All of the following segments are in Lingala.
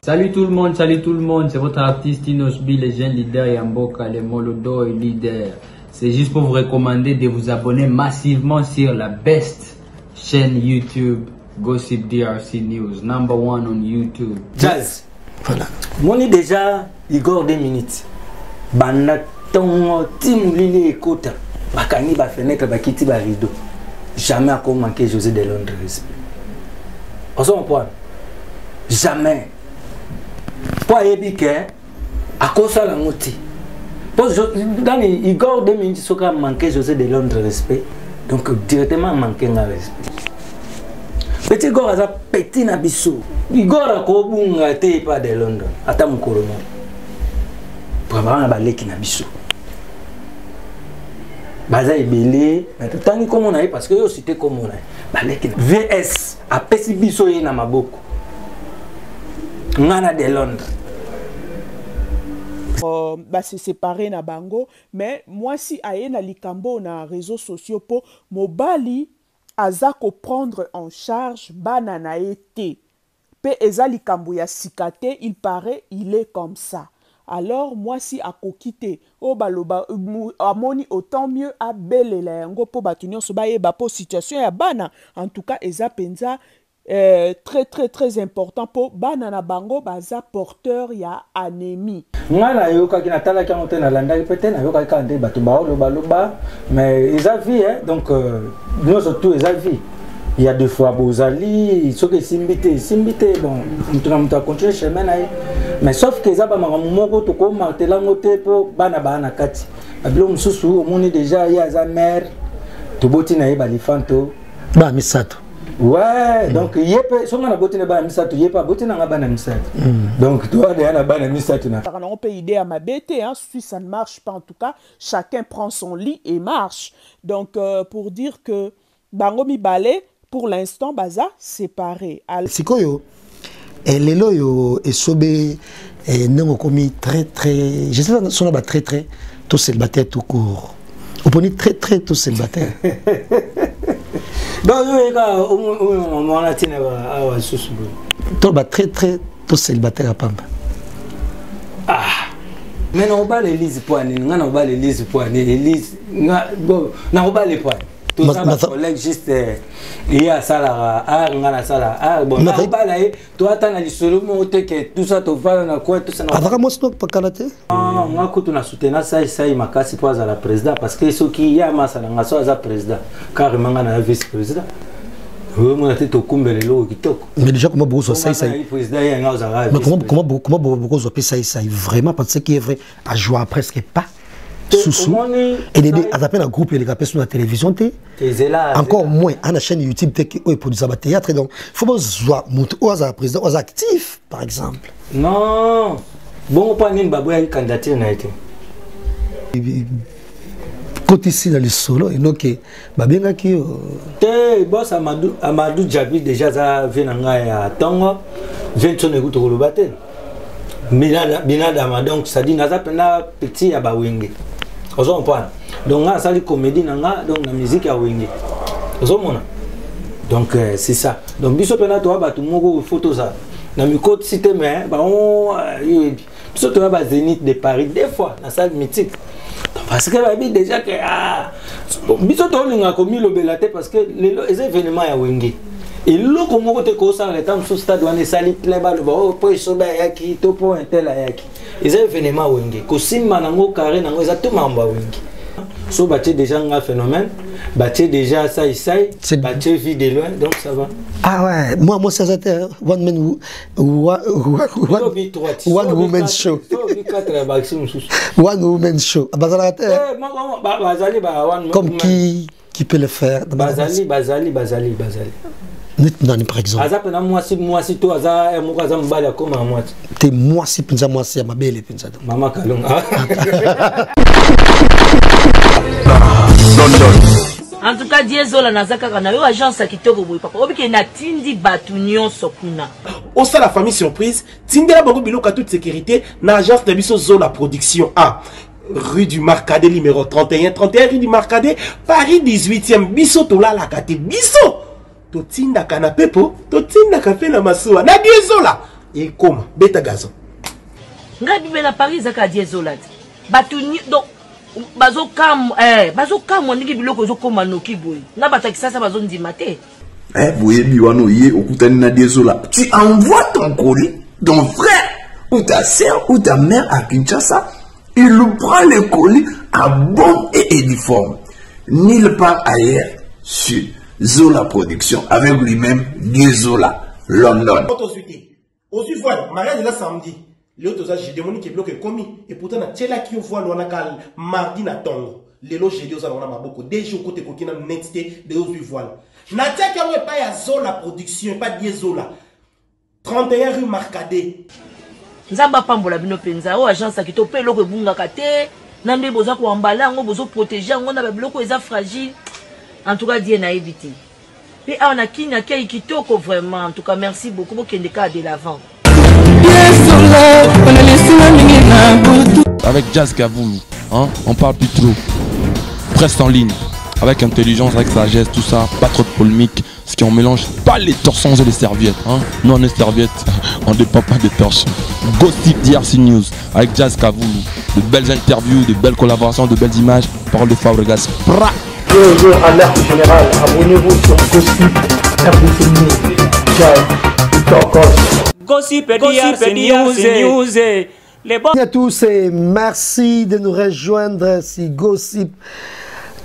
Salut tout le monde, c'est votre artiste Inosbi, les jeunes leaders Yamboka, les Molodo et leaders. C'est juste pour vous recommander de vous abonner massivement sur la best chaîne YouTube, Gossip DRC News, #1 on YouTube. Jazz. Voilà. Moi, déjà, Igor 2 minutes. Banaton, Tim Lili écoute. Bakani, ba fenêtre, ba kiti, ba rideau. Jamais encore manqué José de Londres. On s'en point. Jamais. Pour ébiquer, à cause de la moti. Dans Igor 2 minutes, il a manqué José de Londres respect. Donc, directement manqué un respect. Petit Igor a petit nabiso. Igor a kobunga te pas de Londres. Ata mukolomo. Vraiment ba leki nabiso. Baza ebele, mais tangi comme on a parce que yo cité comme on a. Ba leki VS a pesi biso ye na maboko. Ngana de Londres. Se séparer na bango, mais moi si aye na likambo na réseaux sociaux po mobali aza ko prendre en charge banana été pe eza likambo ya sikate, il paraît il est comme ça. Alors moi si akokite o baloba amoni autant mieux a belela yango po batunyo so ba yeba po situation ya bana, en tout cas eza penza très important pour banana bango baza porteur ya anémie. Ngana yoka ki natala ki onte na landa peut-être na yoka ka ndé bato ba loba mais ils a vie hein, donc nous surtout ils a vie. Il y a deux fois bozali ce que simbité bon on continuer chemin na mais sauf que ça ba moko to ko martela ngote po bana kati abilo mususu omoni déjà ya za mère to boti na yeba lifanto ba misato. Ouais, donc il y a si on a botti na bana misato, il y a pas botti na bana misato. Donc toi de na bana misato na. On peut aider à ma bête hein, si ça ne marche pas en tout cas, chacun prend son lit et marche. Donc pour dire que bango mi balé pour l'instant baza séparé. Sikoyo lelo yo esobe nengo komi très je sais pas son ba très tout célibataire tout court. On peut dire très tout célibataire. Donc, on a tenu à Soussou. Toi, très tout célibataire à Pamba. Ah! Mais on va l'Élise Poinet, on va l'Élise Poinet, Élise. On va les points. Tout ça, ma collègue, juste. Il y a ça là, on a ça là. Bon, on va là, toi, tu as dit solo, que tout ça, tu vas dans quoi, tout ça. Avant moi, c'est pas kanaté. Ah, moi, quand on a soutenu ça, il m'a cassé pour la président, parce que ce qui y a, ma salle, on a ça, président, carrément, on a vice-président. Mais déjà, comment beaucoup ça mais comment beaucoup ça vraiment parce qu'il est vrai à jouer presque pas sous et les à un groupe et les gars sur la télévision encore moins à la chaîne YouTube qui produit ça théâtre donc faut pas jouer monter aux président aux actifs par exemple non bon pas une babouille candidature n'a été côté ici dans les solos et donc babenga qui te boss Amadou Djabi déjà ça vient ngaya tongo vient sonner ko to lobate binada donc ça dit naza pena petit ya ba wenge ozo mpana donc nga sali comédie nanga donc la musique ya wenge ozo mona donc c'est ça donc biso pena to ba tout moko photo ça na mi côté cité mais ba on biso to ba Zénith de Paris des fois la salle mythique. Parce que la vie déjà que biso to linga komi lobelate parce que les événements ya wenge et lo komo ko te ko sa le temps sous stade wana sali plein ba lo ba po isoba yaki to po intel yaki les événements wenge ko simba nango carré nango za to mamba wenge so baté déjà un phénomène baté déjà ça baté vie de loin donc ça va. Ah ouais moi ça c'était one woman show one woman show comme qui peut le faire Bazali par exemple azapena moi si toi aza mukaza mbala comme moi te moi si pinza moi si ma belle pinza mama kalonga en tout cas Diezola nazaka kana yo agence kitoko boy papa obiki na tindi batunyo sokuna au sein la famille surprise tindela bango biloko toute sécurité na agence de biso Zola production A rue du Marcadet numéro 31 rue du Marcadet Paris 18e biso tola la kate biso totinda kana pepo totinda ka fe na masuwa na Diezola et comment beta gazon ngai bibe na Paris zaka diezola batuni donc bazo kam ndiki biloko zo koma noki boy na batakisa sa bazo ndima te boye biwano ye okutani na diezola tu envoies ton colis ton frère ou ta sœur ou ta mère à Kinshasa, il prend le colis à bon et uniforme nulle part ailleurs sur Zola Production avec lui-même Diezola London. Aussi voilà, mariage de la samedi. L'autre j'ai demandé qu'il bloque commis et pourtant na tela qui voit l'on a cal mardi na tongo. Les loges j'ai dit aux on a beaucoup déjà côté kokina netité de aussi voilà. Na tia qui a pas ya Zola Production pas Diezola. 31 rue Marcadet. Nzamba pambola bino penza o agence akito pe loko bunga kate nande boza ko embala ngo bozo protéger ngo na biloko eza fragile. En tout cas Dieu na évité. Et on a qui n'a qu'à kitoko vraiment. En tout cas merci beaucoup pour qu'il y ait de l'avant. Avec Jazz Kavoulou, hein, on parle plus trop. Presse en ligne, avec intelligence, avec sagesse, tout ça, pas trop de polémique. Ce qui on mélange pas les torsons et les serviettes. Hein. Nous on est serviettes, on ne dépend pas des torsions. Gossip DRC News avec Jazz Kavoulou. De belles interviews, de belles collaborations, de belles images. Parole de Fabregas. Bonjour, alerte générale, abonnez-vous sur Gossip RDC News. Gossip DRC News. Bonjour à tous et merci de nous rejoindre sur Gossip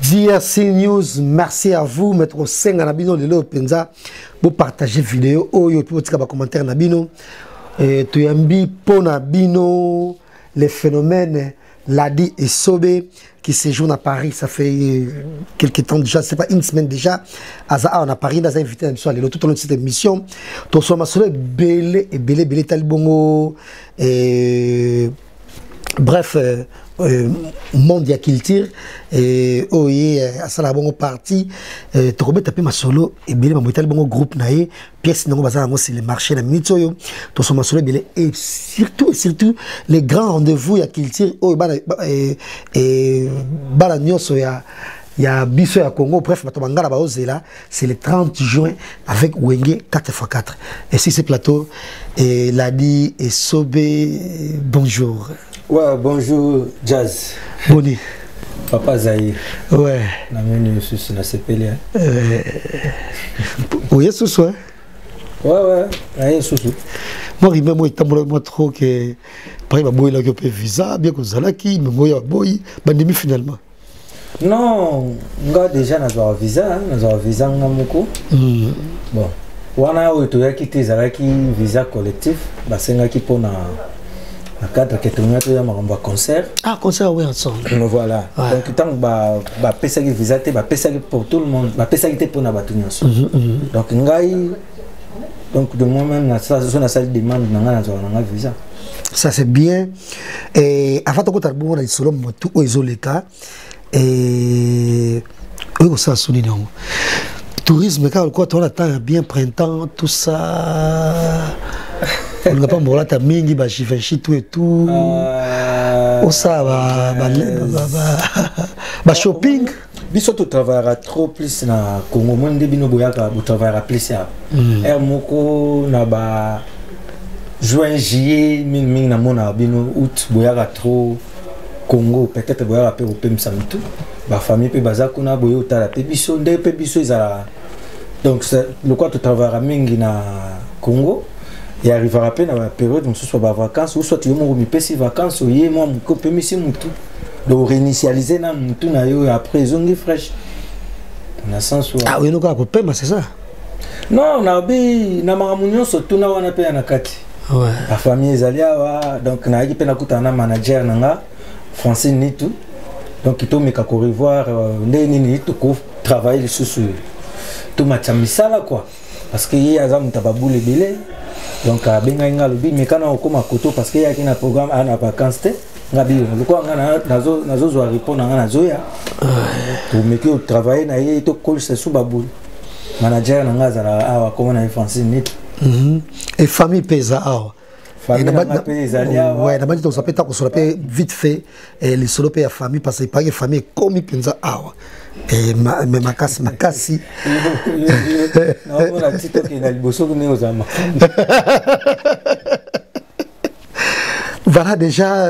DRC News. Merci à vous, Maître Senga Nabino de l'Openza, pour partager vidéo. Oh, yo, pour votre commentaire Nabino. Et tu ambi pour Nabino les phénomènes Ladi et Sobé qui séjournent à Paris, ça fait quelques temps déjà, c'est pas une semaine déjà. Aza on a Paris, nous a invité à nous tout au long de cette émission. Tout ça m'a sonné belé et belé talibongo et bref. Monde ya culture et oye asala bongo parti to robé taper ma solo et belé ma motel bongo groupe naé pièce nango bazala ngo c'est le marché na minute oyo to so ma solo belé et surtout les grands rendez-vous ya culture oyo bana et bana nyoso ya biso ya Congo bref bato bangala ba ozela c'est le 30 juin avec Wenge 4x4 et si ce plateau et Ladi et Sobé bonjour. Ouais, bonjour Jazz. Boni. Papa Zahir. Ouais. Na menu sous na sepeli. Oui, sous soi. Ouais, rien sous. Moi, il m'a moi trop que par exemple boy là que peut visa bien que zalaki mais moi boy bandimi finalement. Non, nga déjà na visa ngamoko. Bon. Wana oto yakiti zalaki visa collectif basenga ki pona na cadre que tourné tout un concert. Ah, concert oui ensemble. Voilà. Ouais. Donc tant ba pesa qui visa te ba pesa pour tout le monde, ba pesa qui te pour na batunya. Donc ngai donc de moi-même na ça na salle demande na visa. Ça c'est bien. Et avant de côté bon na solo motu o izoleka et oui ça sonne non. Tourisme quand quoi on attend bien printemps tout ça. On n'a pas morla ta mingi ba chifanchi tout et tout. Oh ça ba shopping. Biso tu travaillera trop plus na Congo monde bino boyaka bu travaillera plus ya. Moko na ba juin juillet ming na mona bino août boyaka trop Congo peut-être boyaka pe opem samtu. Ba famille pe bazakuna boyo tala pe biso nde pe biso ezala. Donc le quoi tu travaillera mingi na Congo. Il arrivera à peine à la période où ce soit des vacances ou soit tu as vacances ou moi mon copain tout donc réinitialiser na tout na yo après ils ont des fraîches na sens où ah oui nous copain mais c'est ça non na bi na mamunyo surtout na wana pe na kati ouais la famille ezaliawa donc na équipe na kutana manager nanga français ni tout donc il tombe ka ko revoir ni tout ko travailler sur tout match misala quoi parce que y a zamu tababule belé. Donc benga inga lobi mekana okoma koto parce que yaki na programme ana vacances te ngabi lokwa ngana nazo zo répondre ngana zoya to meki au travailler na ye to call se sous babul manager na ngaza la awa comme na français net et famille pesa awa famille na pesa lia ouais na bandi to sapeta ko sola pe vite fait et les solo pe ya famille parce que pas que famille comme penza awa et mais makasi non on a dit que na liboso ko ne ozama Voilà, déjà,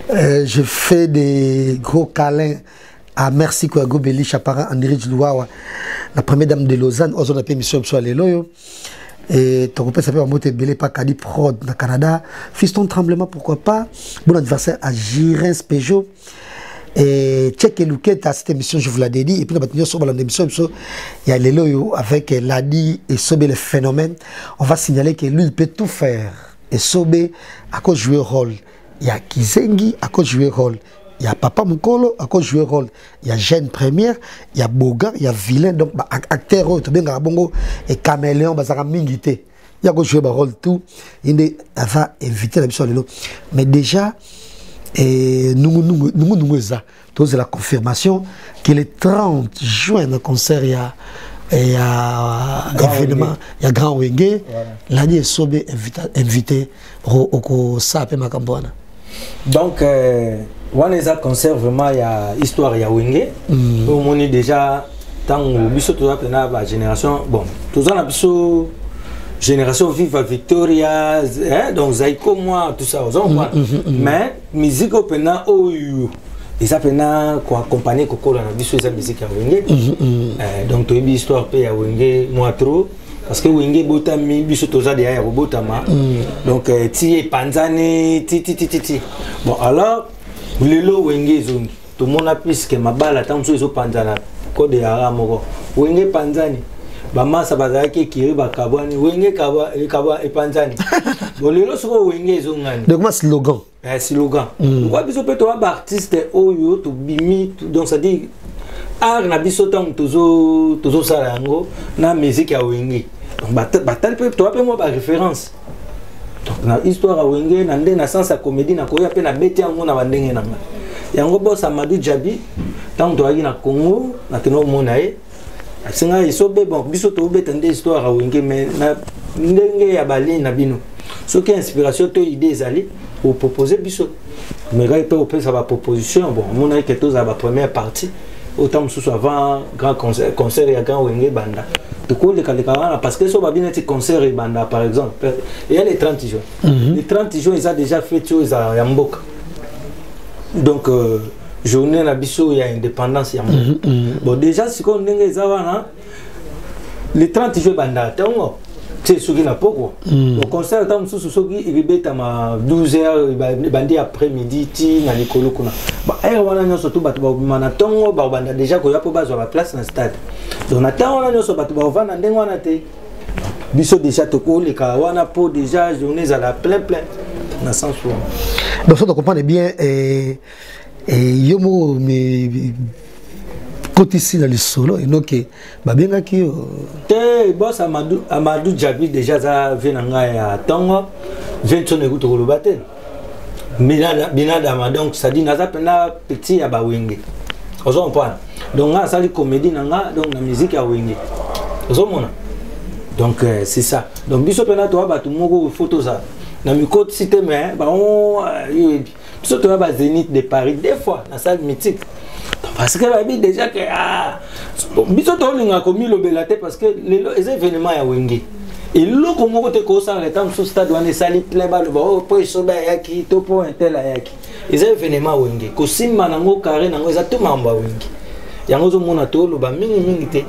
je fais des gros câlins à Merci Kouago Beli Chapara André Louawa, la première dame de Lausanne, aux on mission sur les loyaux. Et ton copain s'appelle Moté Belé Pakadi Prod, au Canada. Fiston Tremblement, pourquoi pas. Bon anniversaire à Jirens Peugeot. Et Tchèque et Louquet à cette émission, je vous l'ai dit. Et puis, nous sur l'émission, il y a les loyaux avec Ladi et Sobé le phénomène. On va signaler que lui, il peut tout faire. Et Sobé, à cause jouer rôle. Il y a Kizengi, à cause jouer rôle. Il y a Papa Mukolo, à cause jouer rôle. Il y a Jeune Première, il y a Boga, il y a Vilain, donc acteur, tout bien, Garabongo, et Caméléon, Bazara Mingité. Il y a jouer rôle tout. Il va inviter la mission de l'eau. Mais déjà, nous avons la confirmation que le 30 juin, le concert, il y a événement, il y a Grand Wenge, l'année est sobé invité au Sape Makambouana. Donc, on a concert vraiment, il y a histoire, il y a Wenge. On est déjà, tant que la génération, bon, tout ça, génération Viva Victoria, donc Zaiko, moi, tout ça, mais musique au pena, et ça pena quoi accompagner Coco dans la musique à Wenge. Donc, tu as une histoire à Wenge, moi trop. Parce que Wenge Botami, biso toza de ya Botama. Donc ti panzani ti. Bon alors lelo Wenge zone. Tout le monde a plus que ma balle tant so panzana code ya ramoko. Wenge panzani. Ba masa bazaka kiri ba kabani Wenge kaba e panzani. Bon lelo so Wenge zone. Donc moi slogan. Slogan. Quoi biso peut toi artiste oyo to bimi donc ça dit art na biso tant tozo sala yango na musique ya Wenge. Donc, batal peut toi moi par référence. Donc, na histoire à Wenge, na ndé na sens à comédie, na koya pe na beti yango na bandenge nanga. Yango boss Amadou Djabi, tant to na Congo, na teno monae. Singa isobe bon, biso to beta ndé histoire à Wenge mais na ndenge ya bali na bino. Ce qui inspiration to idée zali pour proposer biso. Mais là il peut opérer sa proposition. Bon, mon avis que tous à la première partie. Autant que ce soit avant grand concert et grand Wenge Banda. Parce que ce soit bien un concert et Banda par exemple. Il y a les 30 jours. Les 30 jours, ils ont déjà fait chose à Yambok. Donc, journée na biso, il y a indépendance Yambok. Bon, déjà, si on a les 30 jours Banda, c'est ce qui n'a pas quoi. Le concert, il est à 12h, bandi après-midi, il y a l'école. On a surtout déjà qu'on a pas place dans le stade. Donc, on a surtout biso déjà toko les kawana po déjà journée à la plein na sens où donc ça on comprend bien et yomo mais côté ici dans le solo et donc ba benga ki te boss Amadou Djabi déjà ça vient nga ya tongo vient sonner ko to lobate binada donc ça dit naza pena petit ya ba Wenge ozo comprendre donc nga ça li comédie nga donc la musique ya Wenge ozo mona. Donc c'est ça. Donc biso pena to ba tout moko photo ça. Na mi côté cité mais ba on biso to ba Zénith de Paris des fois na salle mythique. Parce que ba déjà que biso to linga komi lo belate parce que les événements ya Wenge. Et lo komo ko te ko ça le temps sous stade wana sali plein ba lo ba po so ba yaki to po intel yaki. Les événements Wenge ko simba nango carré nango za tout mamba Wenge. Yango zo mona to lo ba mingi te.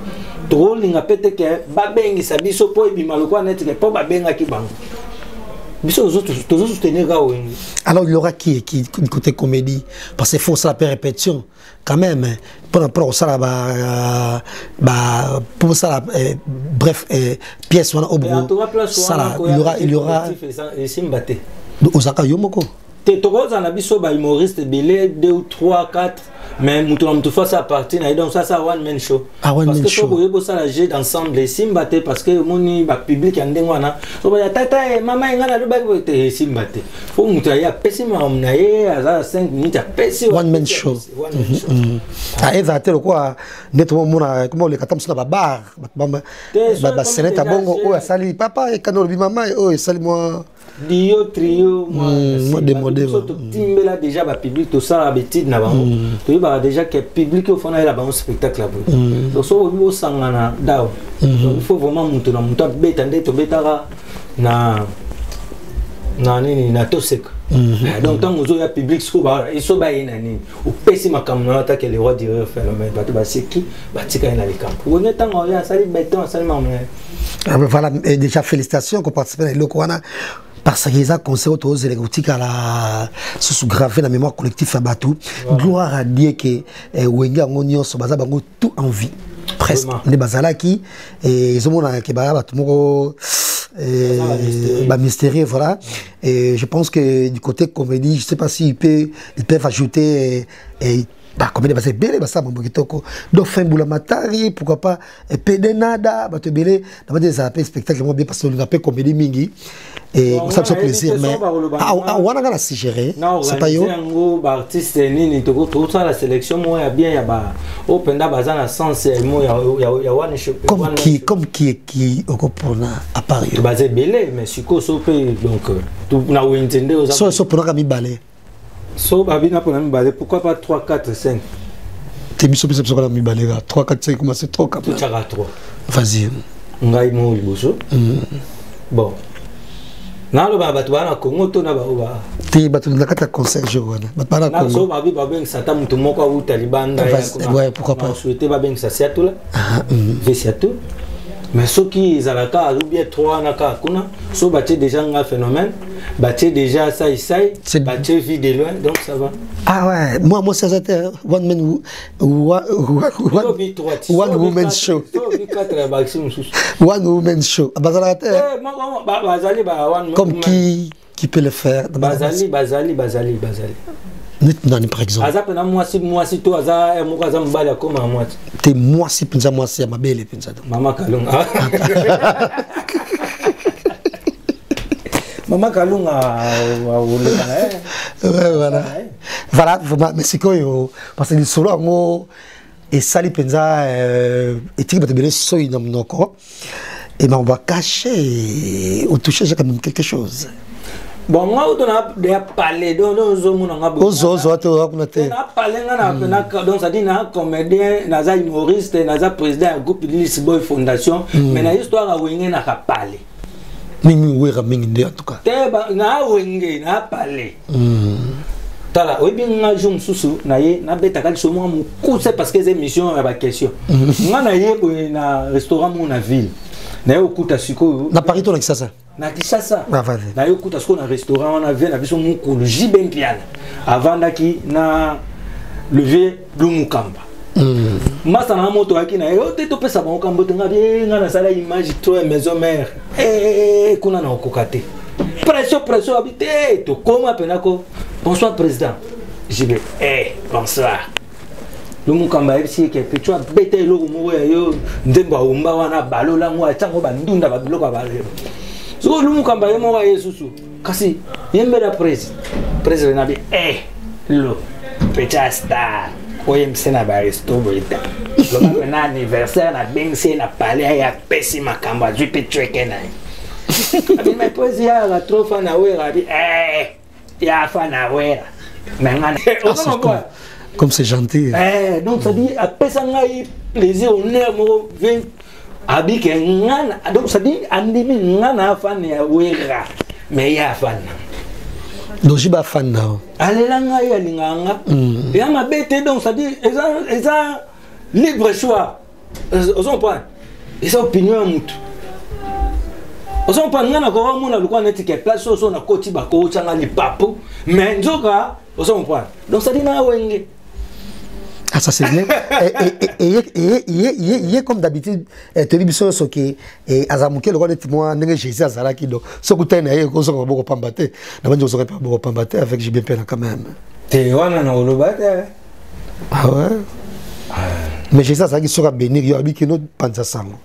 Linga pete ke babengi sabiso po ebima lokwa net ke po babenga ki bango biso toujours soutenir ga Wenge. Alors il y aura qui côté comédie parce qu'il faut ça la répétition quand même pour ça pour ça bref pièce wana obro ça il y aura simbate Osaka yomoko te tokoza na biso ba humoriste belé 2 ou 3 4 mais mutu fa sa partie na donc ça one man show parce que faut boyebo ça la jeu d'ensemble les simbate parce que moni ba public ya ndengo wana so ba tata mama ngana do ba te simbate faut mutu ya pesi mamna ye aza 5 minutes ya pesi one man show a éviter quoi nettement mona comment le katam sur la bar ba seneta bongo o sali papa e kanolo bi mama o sali moi Dio trio moi demandé là déjà ba public tout ça habitude na bango to ba déjà que public au fond là ba un spectacle là donc so bo sangana daw donc il faut vraiment monter na monter beta ndé to betara na nani na toseka donc tant que le public ce ba iso ba ina ni o pesi makamno ata que le roi dire phénomène ba to ba seki ba tika ina le camp on est tant ya sali béton sali mamé voilà déjà félicitations qu'on participe à l'Okwana parce qu'ils ont conseillé aux électrotiques à la sous gravé la mémoire collective à Batou gloire à Dieu que Wenga ngonion so baza bango tout en vie presque les bazalaki et ils ont que ba batumoko mystérieux, voilà. Et je pense que du côté comédie, je sais pas s'ils peuvent ajouter comédie parce que belle basa mambo kitoko donc fin boula matari pourquoi pas pedenada ba te belé dans des appels spectacle moi bien parce que on appelle comédie mingi et ça fait plaisir mais on a la suggérer c'est pas yo ba artiste nini to ça la sélection moi bien ya ba open da bazana sens mo ya one shop comme qui au compona à Paris to bazé belé mais siko so pe donc tout na wintende aux so pour nga mi balé so babina pour mi pourquoi pas 3 4 5 t'es mis sur la mi balé 3 4 5 comment c'est 3 4 3 vas-y ngai mo liboso bon nalo baba tu bana Congo to na ba te batu na kata concert je wana bana Congo so babi babeng sata mutu moko au talibanda ouais pourquoi pas souhaiter babeng sa siatu la ve siatu mais ceux qui zalaka alubia 3 naka kuna so baté déjà un phénomène baté déjà ça baté vie de loin donc ça va ah ouais moi ça c'était one woman show one woman show comme qui peut le faire bazali non par exemple azapena moi si to aza mo kaza mbala comme moi te moi si penza moi si ma belle penza mama kalunga mama kalunga voilà mais c'est quoi parce que solo ngo et sali penza et tu vas te belle soy dans noko et on va cacher ou toucher quand même quelque chose. Bon, moi, on a parlé de nos hommes, on a parlé donc ça dit comédien, naza humoriste, naza président du groupe Lisboy Fondation, mais na histoire à Wenge n'a pas parlé. Mingi wera mingi en tout cas. Na Wenge n'a parlé. Tala, oui bien nga jom susu na ye na beta kali somo mu c'est parce que ces émissions à ba question. Nga na ye na restaurant mon ville. Na ye okuta siko. Na Paris to na Kisasa. Na Kisasa. Na yo kuta siko na restaurant on avait na biso mukulu jiben piana. Avant daki na lever Lumukamba. Masa na moto aki na yo te to pesa ba okambo tenga bien na sala image toi maison mère. Kuna na okokate. Pression habité to koma penako. Bonsoir président. Je vais bonsoir. Lumukamba FC ke pichwa bete lo mo yo ndemba umba wana balola mo atango bandunda babiloko balelo. So Lumukamba yo mo wa Yesusu. Kasi yembera president na bi lo pecha star. Oye msena ba resto boita. Lo na anniversaire na bengse na palais ya pesi makamba ju petchweke na. Abi me poezi ya la trofa na wera bi ya fa na wera. Mengana. Comme c'est gentil. Donc ça dit après ça ngai plaisir honneur mo vin abi ke ngana donc ça dit andimi ngana fan ya wera mais ya fan. Donc jiba fan na. Alela ngai alinganga. Ya mabete donc ça dit eza libre choix. Osons pas. Eza opinion mutu. Osons pas ngana ko mona lukwa neti ke place so na koti ba ko changa lipapu mais nzoka osons pas. Donc ça dit na wenge. Ah, ça c'est bien. Et comme d'habitude, télévision ce qui est Azamuke le roi de moi n'est Jésus Azalaki donc ce que tu as eu qu'on soit beaucoup pambaté. D'abord nous aurait pas beaucoup pambaté avec JB Pena quand même. T'es wana na olobate. Ah ouais. Mais Jésus Azalaki sera béni yo abi que nous panza sango.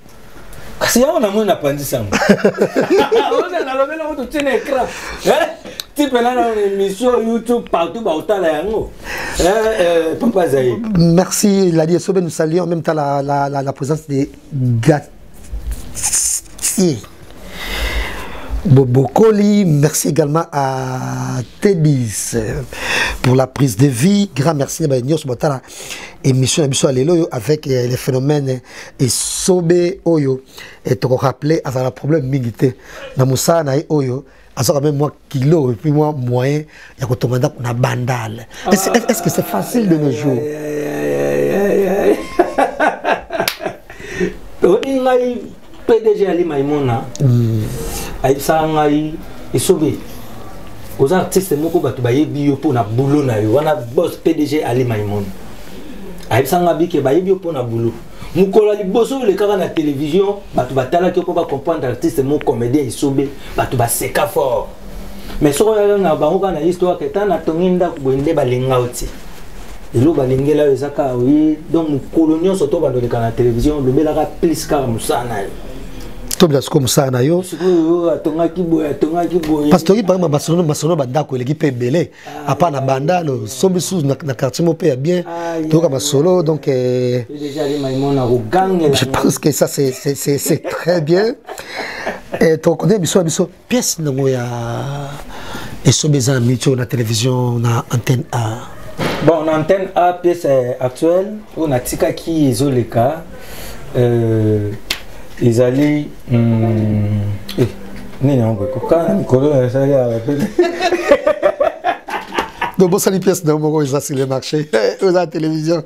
Kasi ya ona mona panza sango. On a lobé na to tene écran. Tu peux aller dans l'émission YouTube partout Papa Zaï. Merci Ladi Sobe, nous saluons en même temps la présence de Gatier Bobokoli. Merci également à Tedis pour la prise de vie. Grand merci à Bagnos sur la émission avec les phénomènes et Sobe Oyo. Et tu rappelé à la problème militaire. Dans Moussa Naï Oyo. quand même moi kilo et puis moi moyen il y a quand on a bandal. Est-ce que c'est facile de nos jours? PDG Ali Maïmona ça ngai isobe aux artistes moko batu bayebi yo pona boulot na yo wana boss PDG Ali Maïmona ça ngabi ke bayebi yo pona boulot mukolo liboso le kaka na télévision batu batala ki ko ba comprendre artiste mo comédien isobe batu ba seka fort mais so ya na bango kana histoire que tana tonginda kubende balenga oti elo balengela ezaka oui donc mukolo nyonso to bando le kana télévision le belaka plus ka musana tout bien comme ça na yo parce que par exemple masono bandako eleki pe belé à part na banda no sombi sous na quartier mo pe bien to ka masolo donc je pense que ça c'est très bien et to connais biso pièce nango ya et so bezan mito na télévision na antenne A. Bon, on antenne A pièce actuelle on a tika ki ezoleka ils allaient donc bon ça les pièces d'un moment ils sur le marché aux la télévision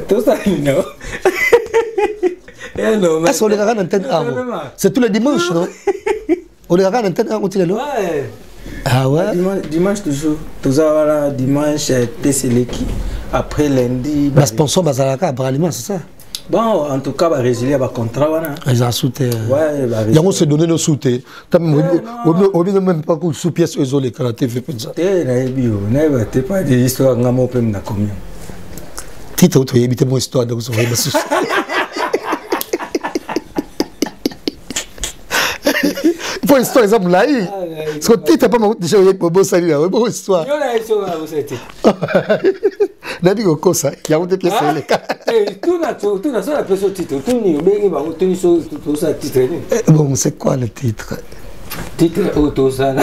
tout ça non est-ce qu'on les regarde en antenne A c'est tous les dimanches non on les regarde en antenne A on tire là. Ah ouais? Dimanche toujours. Tout ça, dimanche, PCLeki. Après lundi. Le sponsor Bazalaka, Bralima, c'est ça? Bon, en tout cas, résilier le contrat. Ils ont soutenu. Ouais, ils ont se donné nos soutiens. On ne même pas sous pièce aux les karaté fait comme ça. Tu pas des histoires dans mon premier combien? Titre, tu as évité mon histoire de vous ouvrir ma souci. Pour l'histoire, exemple là, parce que titre pas ma déjà pour beau salut là, bonne histoire. Yo la histoire là, vous êtes. Nabi ko ça, il y a une pièce là. Tout na ça la pièce titre, tout ni bengi ba tout so tout ça titre. Bon, c'est quoi le titre? Titre auto ça.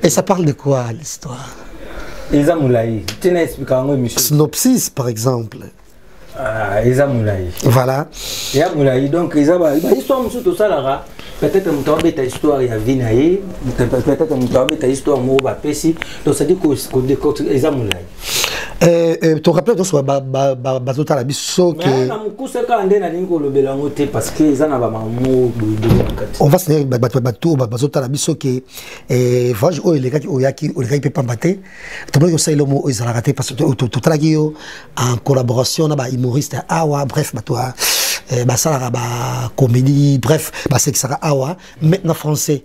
Et ça parle de quoi l'histoire? Eza Moulaï. Tu n'as expliqué en monsieur. Synopsis par exemple. Eza Moulaï. Voilà. Eza Moulaï donc Eza ba histoire monsieur tout ça là. Peut-être que tu as ta histoire ya vinaï, peut-être que tu as ta histoire mo ba pesi. Donc ça dit que décote Eza Moulaï. Tu rappelles donc sur bazota la biso que na mukusa ka ande na lingo lobela ngote parce que Eza na ba mamo on va se dire bato bazota la biso que voyage o les gars o yaki o les gars peut pas battre. Tu vois que ça le mot Eza la raté parce que tout travail en collaboration na ba humoriste awa bref bato ça la ba comédie bref c'est que ça awa maintenant français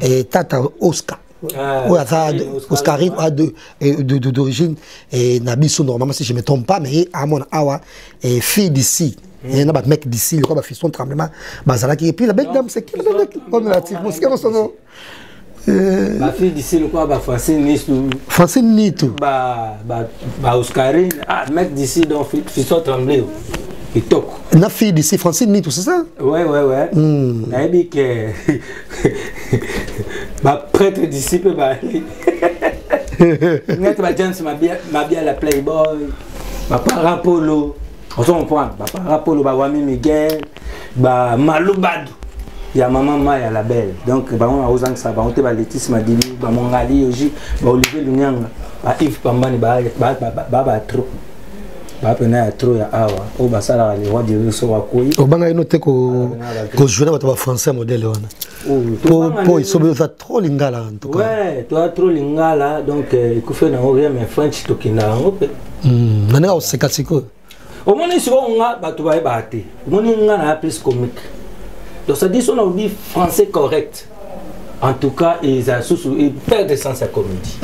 et tata Oscar. Oui, Oscarine d'origine et Nabiso normalement si je ne me trompe pas mais à mon awa et fille d'ici et un mec d'ici le quoi fait son tremblement bazalaki et puis la belle dame c'est qui comme la type parce que son nom ma fille d'ici le quoi ba Francine Nitou ba Oscarine mec d'ici donc fait son trembler et toc la fille d'ici Francine Nitou c'est ça ouais elle dit que ma prêtre disciple bah net ma James ma bien la Playboy ma parapolo on s'en prend ma parapolo ba Wami Miguel ba Maloubadou ya maman Maya la belle donc ba on a osang ça ba on te ba Laetitia Madini ba Mongali Oji ba Olivier Lunyanga ba Yves Pambani ba trop ba pena trop ya awa o ba sala le roi de so wa koi o banga noté ko jouer ba français modèle wana po ils sont trop lingala en tout cas ouais toi trop lingala donc il faut na rien mais French to kina ngope nana o sekatiko au moins si on nga ba to ba baté mon nga na plus comique donc ça dit on a dit français correct en tout cas ils a sous et perd de sens à comédie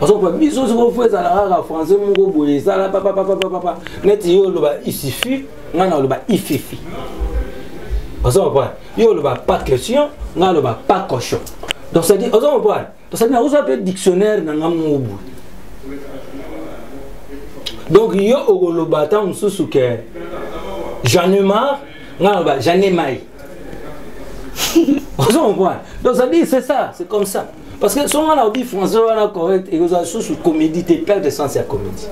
parce que biso se faut ça la français mon go boye ça la papa net yo lo ba il suffit ngana lo ba ififi parce que yo lo ba pas question ngana lo ba pas cochon donc ça dit on voit donc ça dit on a un dictionnaire na ngamu donc yo o lo ba ta mususu que j'en ai marre ngana lo ba j'en ai marre on voit donc ça dit c'est ça c'est comme ça parce que si on a dit français on a correct et vous avez sous comédie tu perds de sens à comédie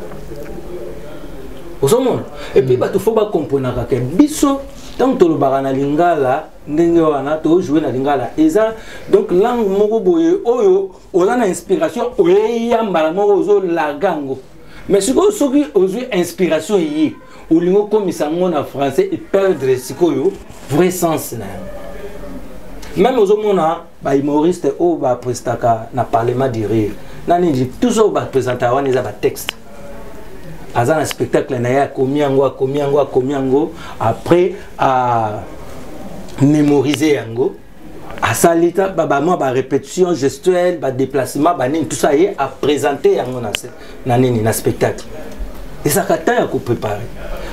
et puis il faut pas comprendre que biso tant que le barana lingala ndenge wana to jouer na lingala eza donc langue moko boye oyo oza na inspiration oya mbala moko ozo lagango mais si vous soki ozo inspiration yi olingo komisa ngo na français et perdre sikoyo vrai sens na même aux mona ba humoriste o ba prestaka na parlement du rire nani dit toujours ba présenter wana eza ba texte aza na spectacle na ya komiango après à mémoriser yango à salita ba moi ba répétition gestuelle ba déplacement ba nini tout ça y à présenter yango na nini na spectacle et ça kata ya ko préparer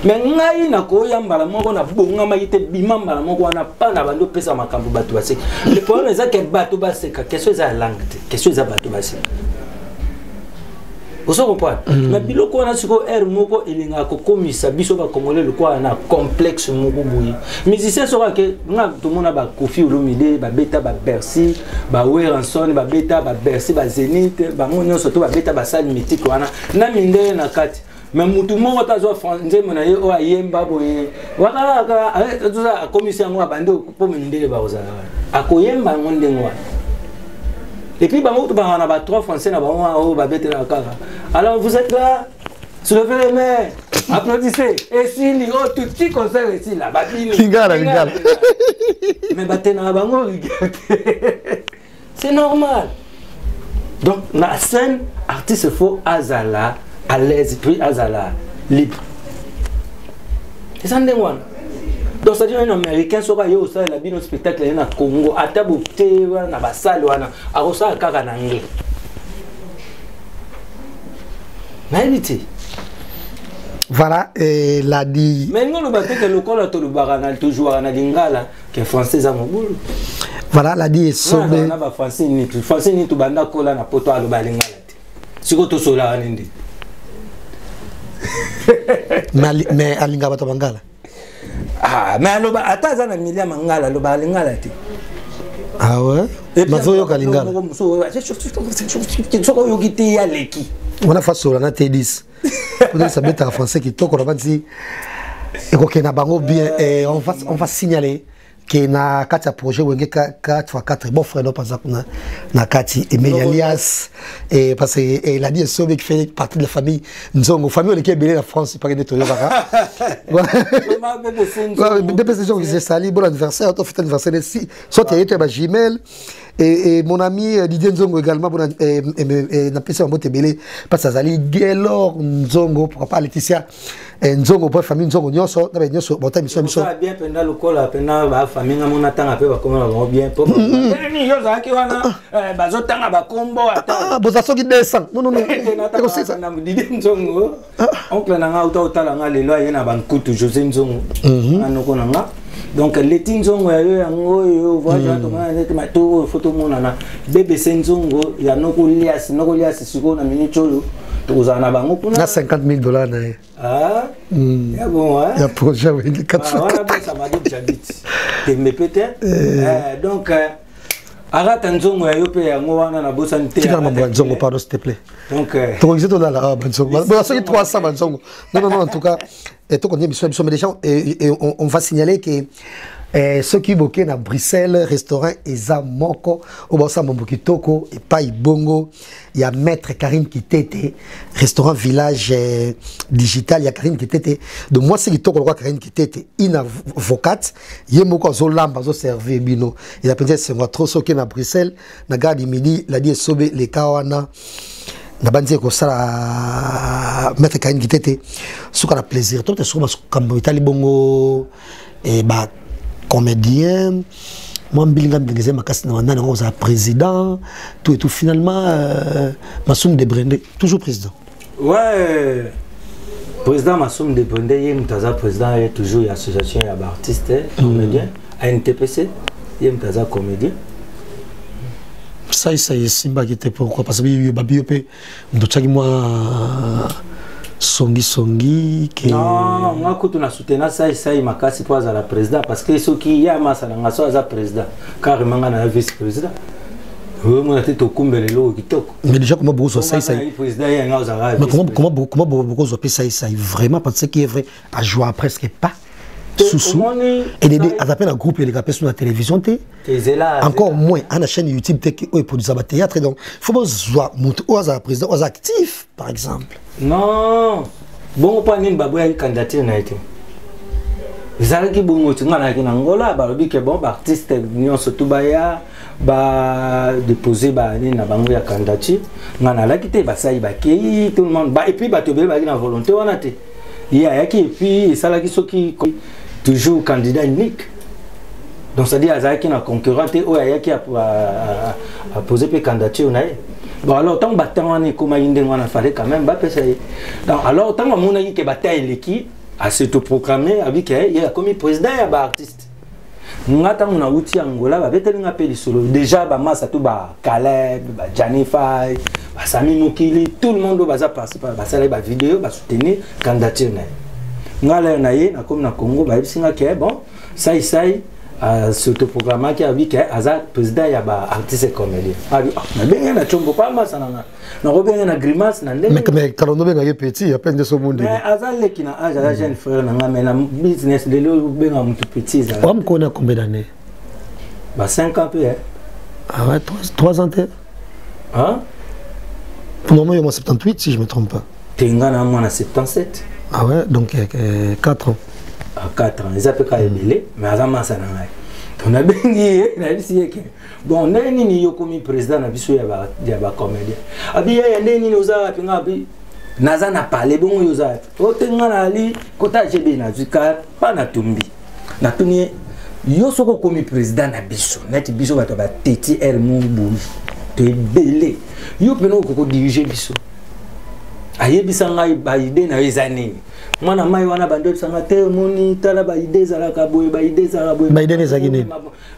mais ngai na ko yambala moko na bonga maite bimamba moko wana pa na bando pesa makambo bato baseka le problème est que bato baseka question za langue question za bato baseka. Vous comprenez? Mais biloko wana siko air moko elinga ko komisa biso ba congolais le quoi na complexe moko boyi. Musicien sera que nga tout le monde ba Kofi Olomide, ba Beta, ba Bercy, ba Weranson, ba Beta, ba Bercy, ba Zenith, ba monyo surtout ba Beta ba salle mythique wana na minde na kati. Mais mutu moko tazo français mona ye o ayemba boye. Waka ka tout ça commission ngo bando po minde ba ozala. Akoyemba ngonde ngwa. Et puis, on a 3 Français, alors vous êtes là, soulevez les mains, applaudissez. Et si tout petit concert ici, là, mais c'est normal. Donc, la scène, artiste faut azala, à l'aise, puis azala, libre. C'est ça, donc c'est-à-dire un Américain sera yo ça la bino spectacle na Congo atabouté na basale wana arosa kaka na anglais. Naïvité. Voilà, l'a dit. Mais nous le bateau que le col to le barana toujours na lingala que français à mobulu. Voilà, l'a dit sauvé. Na ba français ni tout banda kola na poto alo balingala. Siko to sola nindi. Mais alinga bato bangala. Ah, mais alors, attends, ça n'a pas mangala, le balingala. Ah ouais? Mazoyo kalingala. On a fait sur la T10. Vous avez savoir en français qui toque, on va dire, et on va signaler que na kati ya projet wenge 4x4 bon frère non pas ça na kati et mais alias et parce que il a dit sauvé qui fait partie de la famille nzongo famille qui est belé la France pas de toyo baka bébé c'est gens qui s'est sali bon anniversaire toi fête anniversaire ici soit tu étais ba Gmail et mon ami Didier Nzongo également bon na pesa mbote belé parce que Zali Gelor Nzongo pourquoi pas Laetitia Nzongo pour famille Nzongo nyonso na nyonso bon ta mission ça bien pendant le col pendant ba famille ngamo tanga pe ba komona ba bien pour ni yo za ki wana bazo tanga ba kombo ata boza soki descend non c'est ça na Didier Nzongo oncle na nga uta la nga lelo yena ba nkutu José Nzongo anoko na nga donc les tinzongo yango voyage to ma to photo monana bébé Nzongo ya noko lias siko na minicholo to za na bango kuna na $50,000 na ah ya bon hein ya projet avec 4 voilà ça m'a dit j'habite mais peut-être donc arata Nzongo ya yope yango wana na bosani te tika mambo Nzongo pardon s'il te plaît donc to ngizo to la Nzongo bon ça 300 Nzongo non en tout cas et tout continue mission mais déjà on va signaler que ceux qui boquent à Bruxelles restaurant Eza Moko au Bossa Mbokitoko et pas Ibongo il y a maître Karine Kitete restaurant village digital il y a Karine Kitete de moi c'est qui toko le roi Karine Kitete une avocate yemoko zo lamba zo servir bino il a peut-être c'est moi trop ceux qui à Bruxelles na garde midi la dit sobe les kawana na banzi ko sala maître Karine Kitete suka na plaisir tout est sur kambo itali bongo et ba comédien moi mbilinga mbingeze makasi na wana on a président tout et tout finalement Massoum de Brendé toujours président ouais président Massoum de Brendé yem taza président est toujours association ya artiste comédien à NTPC yem taza comédien ça simba qui était pourquoi parce que babiope ndotaki moi songi que non moi quand on a soutenu ça makasi pour la président parce que ceux qui y a massa na ngaso za président carrément na vice président Mais déjà, comment beaucoup ça mais comment beaucoup ça vraiment parce qu'il est vrai à jouer presque pas sous et les à taper un groupe et les gars sur la télévision encore moins à la chaîne YouTube pour du théâtre donc faut pas jouer aux président aux actifs par exemple non bon pas une babouille candidature n'a été ezalaki bongo tingana na Angola balobi ke bon ba artiste union surtout baya ba déposer ba ni na bango ya candidature ngana la kité ba sai ba ki tout le monde ba et puis ba to be ba na volonté wana te ya yaki et puis salaki soki toujours candidat unique donc ça dit azaki na concurrent te o yaki a poser pe candidature na bon alors tant battant ni comme inde ngana fallait quand même ba pesa donc alors tant mon ayi ke bataille l'équipe à s'autoproclamer avec il y a comme président il y a ba artiste ngata mona uti Angola ba beteli ngapeli solo déjà ba massa tout ba Caleb ba Janify ba Sami Mokili tout le monde va participer ba sala ba vidéo ba soutenir candidature na ngala na ye na comme na Congo ba bisinga ke bon ça s'autoproclamer qui avec aza président ya ba artiste comédien na benga na chombo pa massa na Robin na grimace na ndenge mais kalondo benga ye petit à peine de ce monde mais azale qui na âge la jeune frère na mais na business de lo benga mutu petit ça on connaît combien d'années bah 5 ans peu ah ouais 3 ans hein normalement il y a 78 si je me trompe pas tenga na moi na 77 ah ouais donc 4 ans 4 ans ils appellent quand belé mais azama ça na ngai on a bengi na disi que bon nani ni yokomi président na biso ya ba comédien abi ya nani ni oza pinga abi naza na parler bon yoza o tenga na ali kota jebe na zika pa na tumbi na tuni yo soko komi président na biso net biso ba to ba teti er mumbu to belé yo peno ko diriger biso ayebisa ngai ba idée na ezani mwana mai wana bando bisanga te moni tala ba idée za la kaboy ba idée za la boy ba idée za gine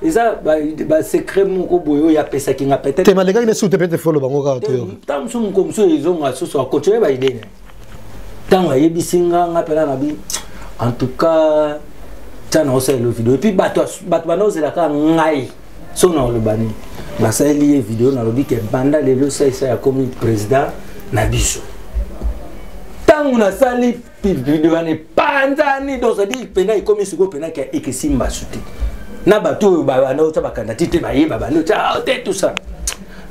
eza ba secret moko boyo ya pesa kinga peut-être te malega ine sute peut-être follow bango ka to tam sum comme ça ils ont asso a continuer ba idée tant ayebisinga ngapela na bi en tout cas tana osa le vidéo et puis bato bano zela ka ngai sona le bani ba sa lié vidéo na lobi ke banda lelo ça ya comme président na biso on a sali vidéo ne panzani donc ça dit pena comme ce go pena que simba souté na bato ba na ta bakandati ba yeba ba no ta tout ça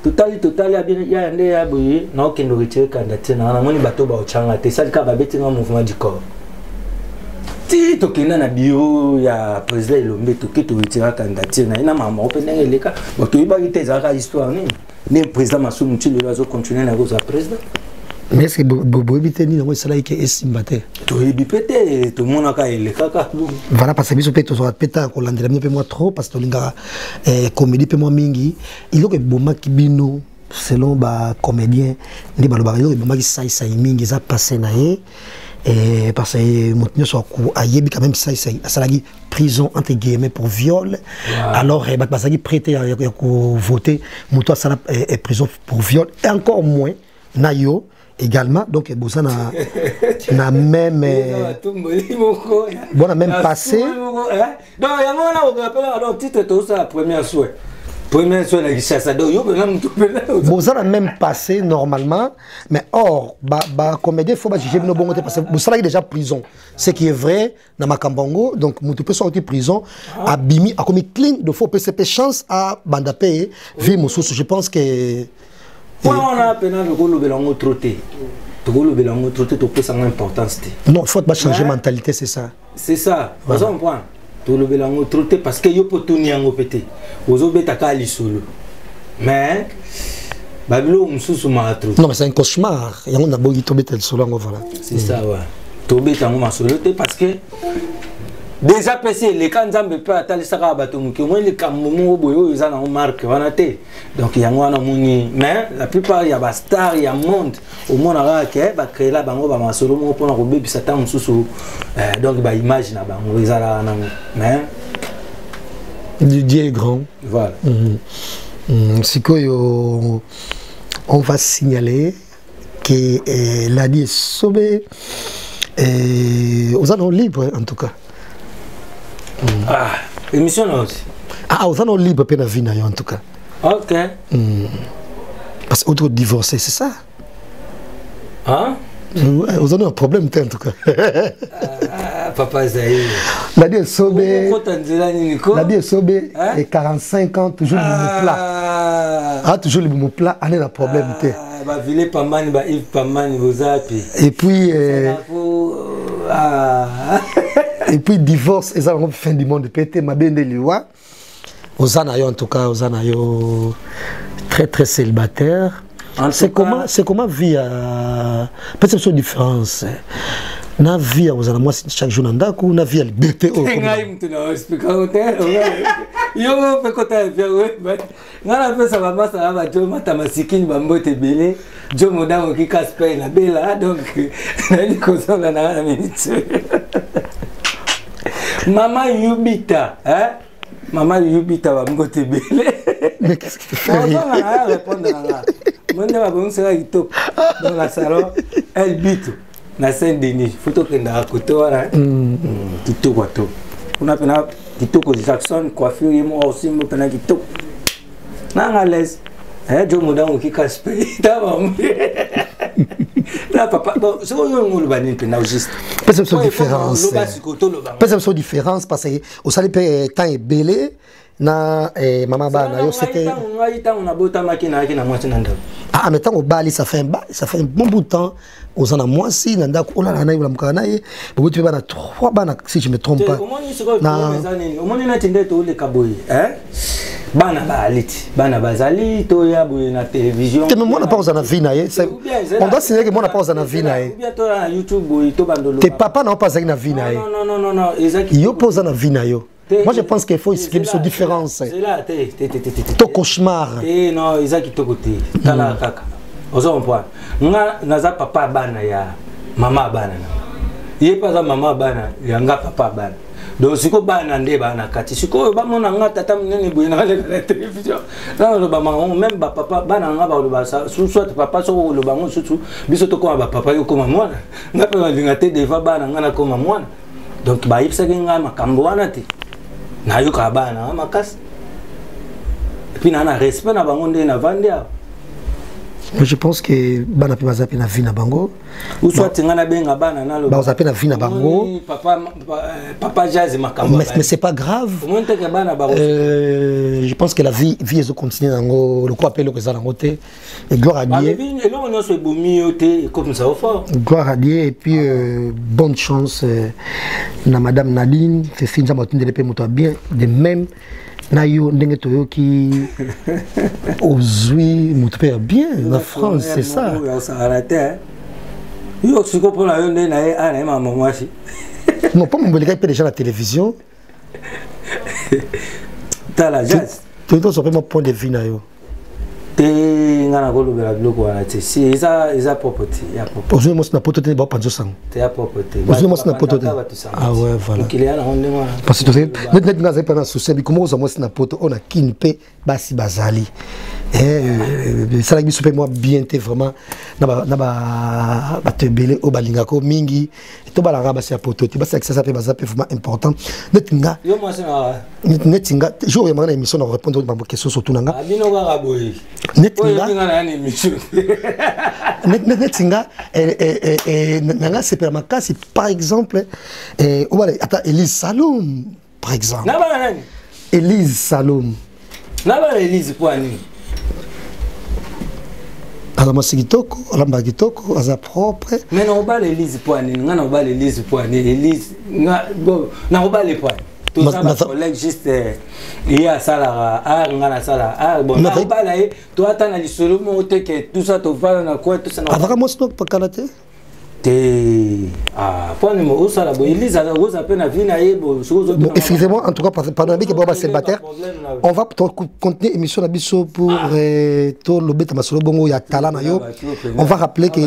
total ya ndé ya boye na okendo retirer candidature na moni bato ba ochanga te sali ka ba beti na mouvement du corps ti to kena na bio ya président Elombe to ke to retirer candidature na mama openda ngeleka bato iba ite za ka histoire ni président Masumu Tshilo bazo continuer na go za président. Mais est-ce que vous évitez ni dans cela qui est simbaté tout le monde a le caca voilà parce que biso peut to peta ko landela mi pe moi trop parce que linga comédie pe moi mingi il que boma kibino selon ba comédien ndi ba lo yo boma ki sai mingi za passer na ye et parce que montenir so ku ayebi quand même sai ça la prison entre guillemets pour viol alors ba pasaki prêter à voter moto ça la prison pour viol et encore moins nayo également donc bosa na même bon a même passé donc il y a on appelle alors titre tout ça première souhait la chasse donc yo bosa na même passé normalement mais or ba comédien faut ba juger no bongo parce que bosa déjà prison ce qui est vrai na makambango donc mutu peut sortir prison abimi a commis clean de faux PCP chance à bandapé vie mususu je pense que on a peine de le trotter. To peut ça importance. Non, il faut pas changer mentalité, c'est ça. C'est ça. Par exemple, to le belango trotter parce que yo peut tourner en pété. Aux obeta kali solo. Mais bablo mususu ma trop. Non, mais c'est un cauchemar. Il y a un abogi tomber tel solo voilà. C'est ça ouais. Tomber tango ma solo parce que déjà PC les kanzambe peut atali saka bato muki moi les kamumo boyo ils en ont marque vanate donc yangwana muni mais la plupart il y a ba star il y a monde au monde ara ke ba créer la bango ba masolo mo pona ko bebi satan mususu donc ba image na bango ils ala na mais Dieu est grand voilà sikoyo on va signaler que la vie est sauvée et aux allons libres en tout cas. Ah, émission aussi. Ah, vous avez libre pour la vie en tout cas. Ok. Parce que autre divorcé, c'est ça. Hein? Vous avez un problème, en tout cas. Papa Zahir. La vie est sobé. La vie est sobé. Et 45 ans, toujours le bon plat. Ah, toujours le bon plat, on a un problème. Et puis. Et puis, divorce, et ça, on fin du monde. Pété, ma belle de l'Iwa. Aux anayo, en tout cas, aux anayo très, très célibataire. C'est comment vivre peut-être c'est une différence. Na vie aux anayo, moi, chaque jour, na vie à liberté. Yo pe kota via we ngala pesa mama ça va jo mata masikini bambote belé jo modango ki kaspe na bela donc nani kosola na minute mama yubita mama yubita bambote belé mais qu'est-ce que tu fais on va répondre là mon va bon sera kitoko dans la salon elle bite na Saint-Denis photo kenda koto wana kitoko to kuna pena kitoko Jackson coiffure moi aussi mo pena kitoko nanga les jo modango ki kaspe ta ba là papa bon c'est on le bani pena juste peut-être c'est différence peut-être c'est différence parce que au salé temps est belé na maman bana yo c'était ah mais tant au bali ça fait un bon bout de temps aux en a moi si nanda ko la na yo la mukana ye bo tu bana 3 bana si je me trompe pas na omoni na tinde to le kaboyi bana bana bazali to ya boye na télévision mais moi na pas aux en a vie na ye on doit signer que moi na pas aux en a vie na ye to na YouTube boye to bandolo tes papa na pas na vie na ye non exactement yo pose na vie na yo. Moi je pense qu'il faut expliquer cette différence. C'est là, ton cauchemar. Non, ils ont quitté côté. Tala kaka. Ozo point. Nga naza papa bana ya mama bana. Yé pas maman bana, yanga papa bana. Donc siko bana nde bana kati. Siko ba mona nga tata mnene boye na la télévision. Là le ba maman même ba papa bana nga ba le ba soit papa so le bango sutu biso to ko ba papa yo koma mwana. Nga pe nga te deva bana nga na koma mwana. Donc ba yipsa nga makambo wana te. Na yo ka bana makasi et puis na respect na bango nde na vandia. Je pense que bana pe bazape na vie na bango ou soit ngana benga bana na lo bazape na vie na bango papa jazz makambo mais c'est pas grave je pense que la vie est continue nango le quoi appelle le ça côté et gloire à Dieu et là on se bomi yote comme ça au fort gloire à Dieu et puis bonne chance na madame Nadine c'est fin ça m'attendre pe moto bien de même na yo ndenge toyo ki ozui moto pe bien na France c'est ça yo siko pour la yo ndé na ye ana ma maman si non pas mon belga pe déjà la télévision ta la jazz tu dois savoir mon point de vue na yo te ngana ko lobela biloko wana te si eza property ya property ozui mo na poto te ba panzo sang te ya property ozui mo na poto te ah ouais voilà parce que net ngaza pa na souci bi comment mo na poto on a kinpe basi bazali ça la biso pe moi bien te vraiment na ba te belé o balinga ko mingi to balanga basi ya poto te basi ça pe bazape vraiment important net nga yo mo ça net nga jour ya mana émission na répondre à ma question surtout nga abino ba boy net nga nanga c'est per makasi par exemple attends Elise Salom par exemple na bana nani Elise Salom na bana Elise poani ala masigitoko ala mbagitoko aza propre mais na obala Elise poani nga na obala Elise poani Elise nga bon na obala poani tout ça ma collègue juste hier sala ngana sala bon na obala to atana lisolo mo te que tout ça to vala na quoi tout ça na avaka mo stock pa kalate te poani mo osala bo Elise ala goza pe na vie na yebo excusez-moi en tout cas pendant que boba célibataire on va continuer émission na biso pour to lobeta masolo bongo ya tala na yo on va rappeler que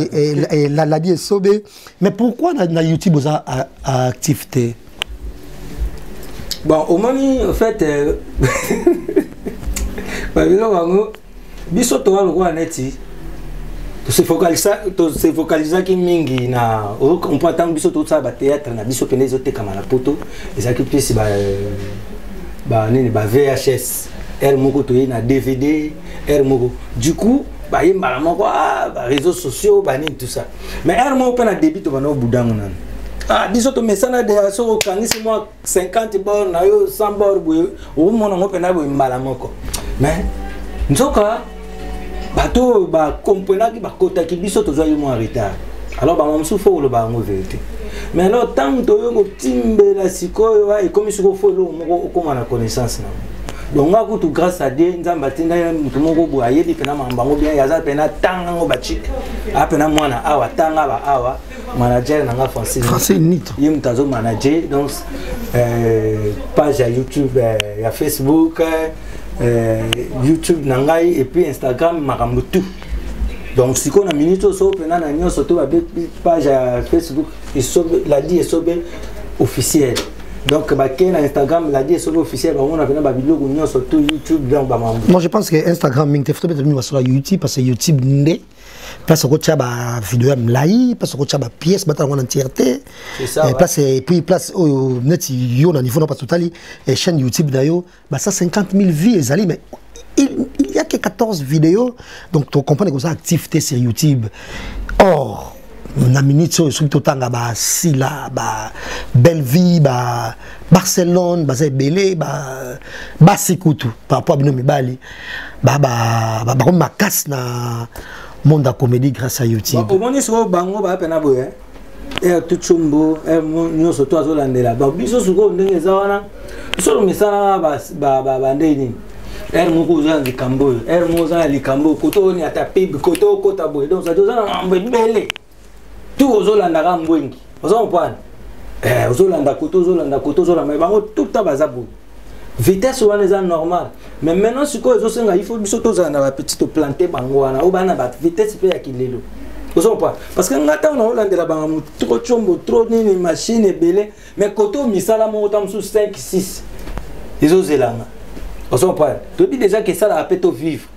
la vie est sobé mais pourquoi na YouTube oza activité bon au moment en fait babilo bango biso to walo kwa neti to se focaliser ki mingi na on peut attendre biso to ça ba théâtre na biso pene zo te kama na poto ezaki plus ba nini ba VHS moko to na DVD moko du coup ba yemba moko réseaux sociaux ba ni tout ça mais moko na débit to bana budango nan biso to mesana de so kangisi moi 50 bor na yo 100 bor boye o mona ngope na boye mbala moko mais nzoka bato ba comprendre ki ba kota ki biso to zo yo mo retard alors ba mamsu fo lo ba ngo vérité mais alors tant to yo timbe la sikoyo et comme siko fo lo moko ko na connaissance na donc ngako to grâce à Dieu nzamba tinda mutu moko bo ayebi pena mambango bien yaza pena tanga ngo ba chik apena mwana awa tanga ba awa manager nanga français nito yim tazo manager donc page à YouTube ya Facebook YouTube nangai et puis Instagram makambo tout donc si qu'on a minute so pena na nyo soto ba page à Facebook et la dit sobe officiel donc ba na Instagram la dit sobe officiel ba on a pena ba vidéo ko nyo soto YouTube donc ba mambo moi je pense que Instagram ming te photo peut être sur YouTube parce que YouTube ndé parce que tu as ba vidéo mlai parce que tu as ba pièce ba en entièreté place et puis place au net yo na niveau na pas totali et chaîne YouTube d'ailleurs ba 150 000 vues ezali mais il y a que 14 vidéos donc tu comprends que ça activité sur YouTube or na minute sur tout temps ba sila ba belle vie ba Barcelone ba belé ba sikutu par rapport à bino mibali ba comme ma casse na monde de comédie grâce à YouTube. Au moment où bango ba pena boye tout chumbo nyo soto azolandela ba biso suko ndenge zawana solo misala ba ndeni moko za likambo moko za likambo koto ni ata pib koto kota boye donc ça doza na mbele tout ozolanda ka mbwengi ozomprendre ozolanda koto ozolanda bango tout ta bazabu vitesse wana eza normal mais maintenant siko ezosenga il faut biso tozala na ba petite planter bango wana o bana ba vitesse pe ya kilelo ozompa parce que ngata on olandela bango trop chombo trop nini machine belé mais koto misala mo tam sous 5 6 ezozelanga ozompa to bi déjà que ça la peto vivre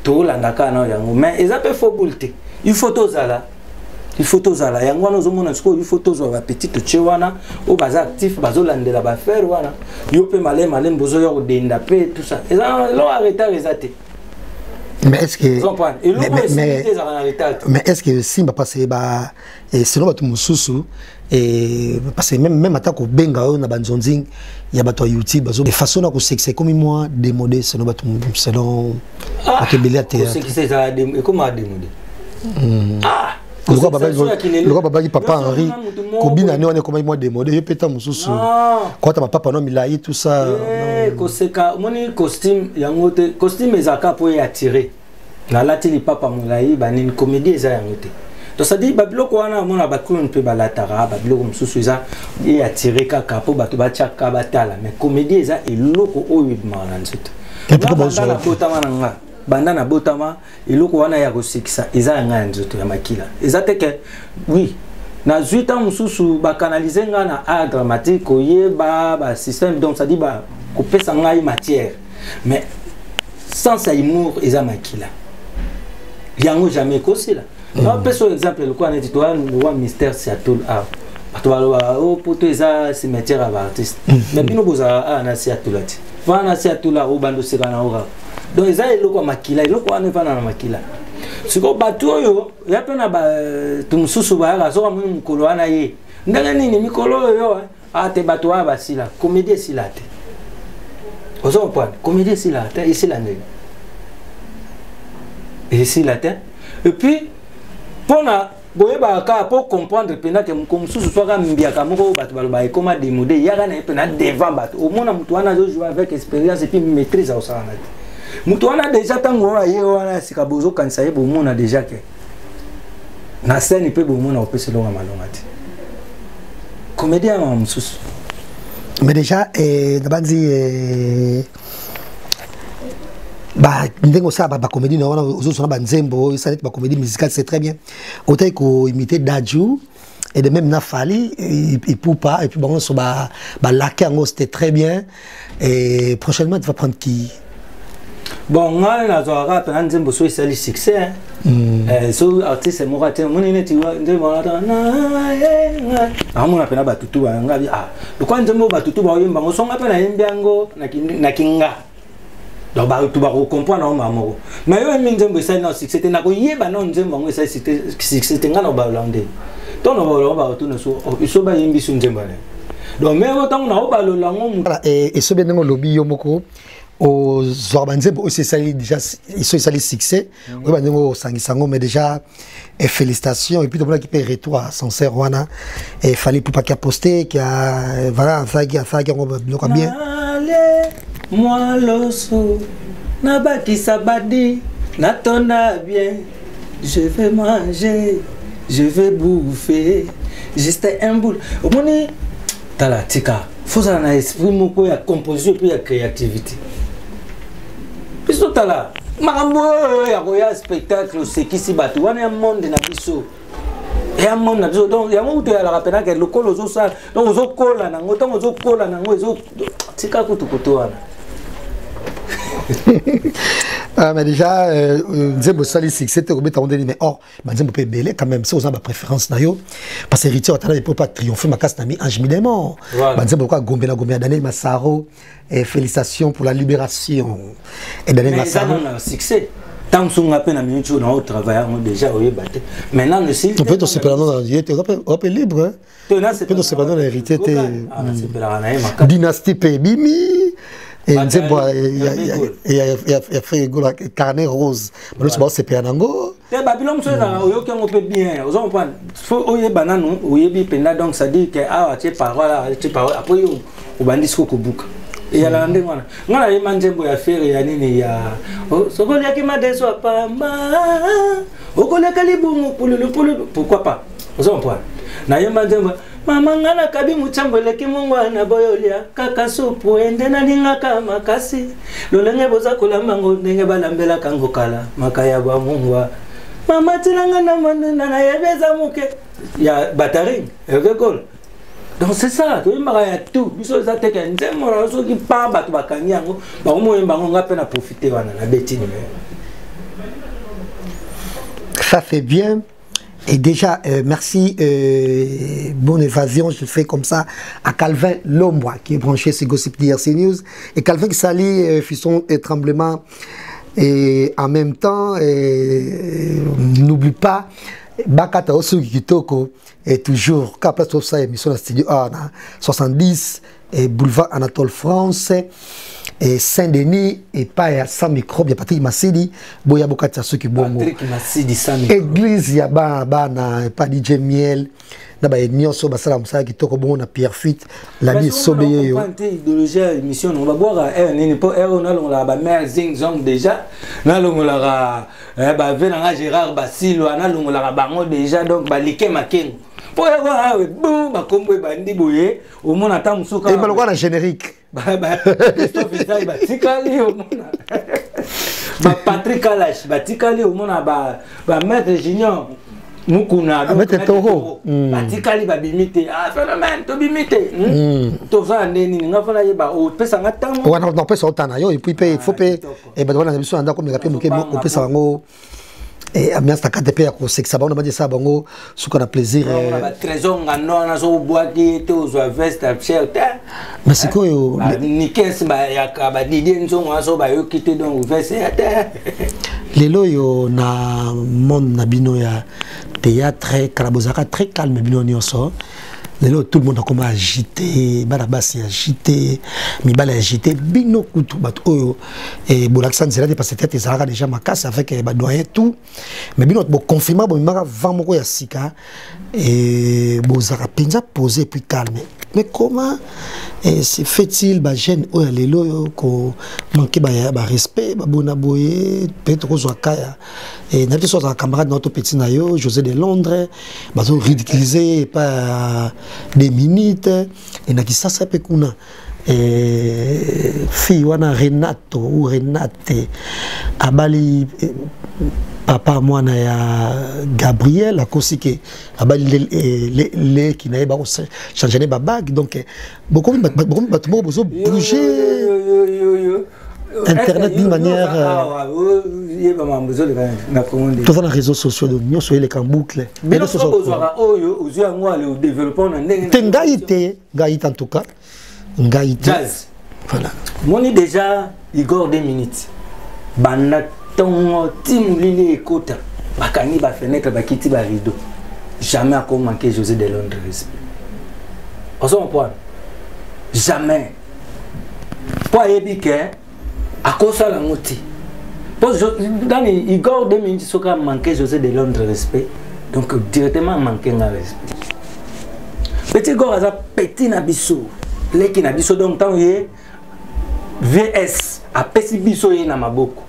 to olanda kana yango mais eza pe faux bulleté il faut tozala yango wana ozomona siko il faut tozwa ba petite chewana o baza actif bazolandela ba faire wana yo pe malé bozo yo denda pe tout ça eza lo arrêter rezate mais est-ce que mais est-ce que simba passer ba et selon bato mususu et parce que même atako benga na banzonzing ya bato YouTube bazo de façon na ko sexy comme moi démodé selon bato selon akebeli à théâtre c'est ça comment démodé le roi babaki papa Henri kobina ne on est comme moi démodé yo peta mususu quand ta papa no milai tout ça koseka moni costume yangote costume ezaka po ya tirer na latili papa mulai banini comédie eza yangote to ça dit babiloko wana mona bakuni pe balatara babiloko mususu eza ya tirer kaka po bato bachaka batala mais comédie eza eloko oyo mana nzito na botama nanga banda na botama eloko wana ya kosikisa eza yanga nzoto ya makila eza teke oui na 8 ans mususu ba canaliser nga na art dramatique oyeba ba système donc ça dit ba kopesa ngai matière mais sans ça humour eza makila yango jamais kosila na peso exemple le quoi net toi wa mystère Seattle art atwala o poto eza cimetière à artiste mais bino boza na Seattle ati va na Seattle o bando seka na ora donc eza eloko makila eloko wana vana na makila siko bato oyo ya pe na ba tumususu ba ya zo mu mukolo wana ye ndenge nini mikolo oyo ate bato wa basila comédie silate ozo point comédie silate ici la ndenge ici la terre et puis pona boyeba ka pour comprendre pena que mususu soka mbiaka moko bato baloba ekoma démodé yaka na pena devant bato au monde mutu wana zo jouer avec expérience et puis maîtrise au sana mutu wana déjà tango aye wana sika bozo kanisa ye bo mona déjà que na scène pe bo mona opese longa malonga ti comédien wa mususu mais déjà dabanzi bah ndengo ça ba comédie na wana ozo na nzembo ça ba comédie musicale c'est très bien autant ko imiter Dadju et de même Nafali et Poupa et puis bon so ba laquer en c'était très bien et prochainement tu vas prendre qui bon nga na zo rap na nzembo so isali succès so artiste mo raté mon neti wa nzembo na amuna pena batutu ba nga bi le kwa nzembo batutu ba yemba ngo songa pena yembiango na kinga donc tu vas comprendre maman mais yo minzembo ça non c'était na ko yeba non nzembo ça c'était ngana ba lande donc on va retourner sur iso ba yimbi su nzembo donc mais autant na ba lo lango et ce bien ngo lobby yo moko aux Zorbanzembo aussi ça déjà ils sont allés succès oui ba ngo sangisango mais déjà et félicitations et puis donc là qui paye retour à sincère wana et fallait pour pas qu'il a posté qui a voilà ça qui on bien moi l'osso na baki sabadi na tona bien je vais manger je vais bouffer juste un bout au moni tala tika faut ça na esprit moko ya composition puis ya créativité biso tala makambo ya koya spectacle c'est qui si batu wana ya monde na biso ya monde na biso donc ya moto ya la rapena que lokolo zo ça donc ozo kola nango donc ozo kola nango ezo tika kutu wana. Mais déjà, Nzembo Sali c'était au mais or, Nzembo peut belé quand même, c'est aux ma préférence d'ailleurs, parce que héritier, on ne peut pas triompher, ma casse n'a mis Ange Midemont. Nzembo quoi, Gombe Daniel Massaro, et félicitations pour la libération. Et Daniel Massaro. Mais succès. Tant que nous avons mis au travail, déjà, oui, maintenant, le site. On peut te séparer dans la on peut libre. On peut te séparer dans l'héritier. Dynastie Pébimi. Et Nzembo il a fait un carnet rose. Mais c'est pas c'est Péanango. Les Babylone sont là, on peut bien. Aux enfants, faut oyer banane, oyer bipenda donc ça dit que ah tu parole, après au bandit ko book. Et il y a la ndé ngana. Ngana yema Nzembo ya faire ya nini ya. Sokoli akima deso pa ma. Okole kalibungu pululu pourquoi pas. Aux enfants. Na yema Nzembo mama ngana kabi muchambwele kimungwana boyolia kaka supu ende na lingaka makasi lolenge boza kulambango ndenge balambela kango kala makaya ba mungwa mama tilanga na manana na yebeza muke ya batari ekol donc c'est ça to imaka ya tout biso za teke Nzembo so ki pa batu bakanyango ba moyemba ngo pe na profiter wana na betini. Ça fait bien. Et déjà, merci, bonne évasion, je fais comme ça à Calvin Lombois qui est branché sur Gossip DRC News. Et Calvin qui s'allie, Fisson et Tremblement. Et en même temps, n'oublie pas, Bakata Osu Kitoko est toujours, quand place ça, émission de studio 70, et Boulevard Anatole France. Et Saint-Denis et pas sans microbe, il y a Patrick Massidi, Boya Bokata ceux qui bongo. Patrick Massidi sans microbe. Église ya ba na pas DJ Miel. Na ba nyoso ba sala musala ki toko bon na Pierre Fuite, la vie sobeye yo. Idéologie émission on va boire nini po on a la ba mère Zing Zong déjà. Na longola ba venanga Gérard Basilo na longola bango déjà donc ba like makengo. Po ya boum ba kombo bandi boye au monde attend musuka. Et ba lokwa générique. Christophe Isaï batikali au mona ba Patrick Kalash batikali au mona ba maître Junior Mukuna maître Toro batikali ba bimite phénomène to bimite to ça neni ngafala yeba o pesa ngatango wana no pesa otana yo et puis il faut payer et ba wana biso anda ko me muke o pesa ngo et ambiance ta KTP à c'est que ça va on va dire ça bango ce qu'on a plaisir trésor ngano na so boaki te zo veste cher mais c'est quoi yo ni kess ba ya ka ba didi nzongo so ba yo kité donc veste lelo yo na monde na bino ya théâtre Kalabozaka très calme bino nyonso lelo tout le monde a commencé à agiter barabasi agité mibala agité bino kutu bato oyo et bolaksan zela parce que tête ezalaka déjà makasi avec ba doyen tout mais bino bo confirmer bo maka vent moko ya sika et bozaka penza poser puis calme mais comment se fait-il ba jeune oyo lelo ko manquer ba respect ba bona boye peut-être ko kaya et na biso za camarade notre petit na yo José de Londres bazo ridiculiser pas des minutes et na kisasa pe kuna fille wana Renato ou Renate abali papa mwana ya Gabriel akosi ke abali les qui n'avait pas changé ba bague donc beaucoup besoin bouger internet d'une manière tous les réseaux sociaux de nous sur les boucle mais nous sommes aux développement Gaïté en tout cas Gaïté jazz voilà moi déjà Igor 2 minutes. Banda ton timulili ekota. Bakani ba fenêtre bakiti ba rideau. Jamais à manquer José de Londres respect. On s'en point. Jamais. Pour ébiquer à cause de la moti. Dans Igor 2 minutes, il a manqué José de Londres respect. Donc directement manqué un respect. Petit Igor a petit nabiso. Les qui nabiso donc tant y VS a petit biso y na maboko.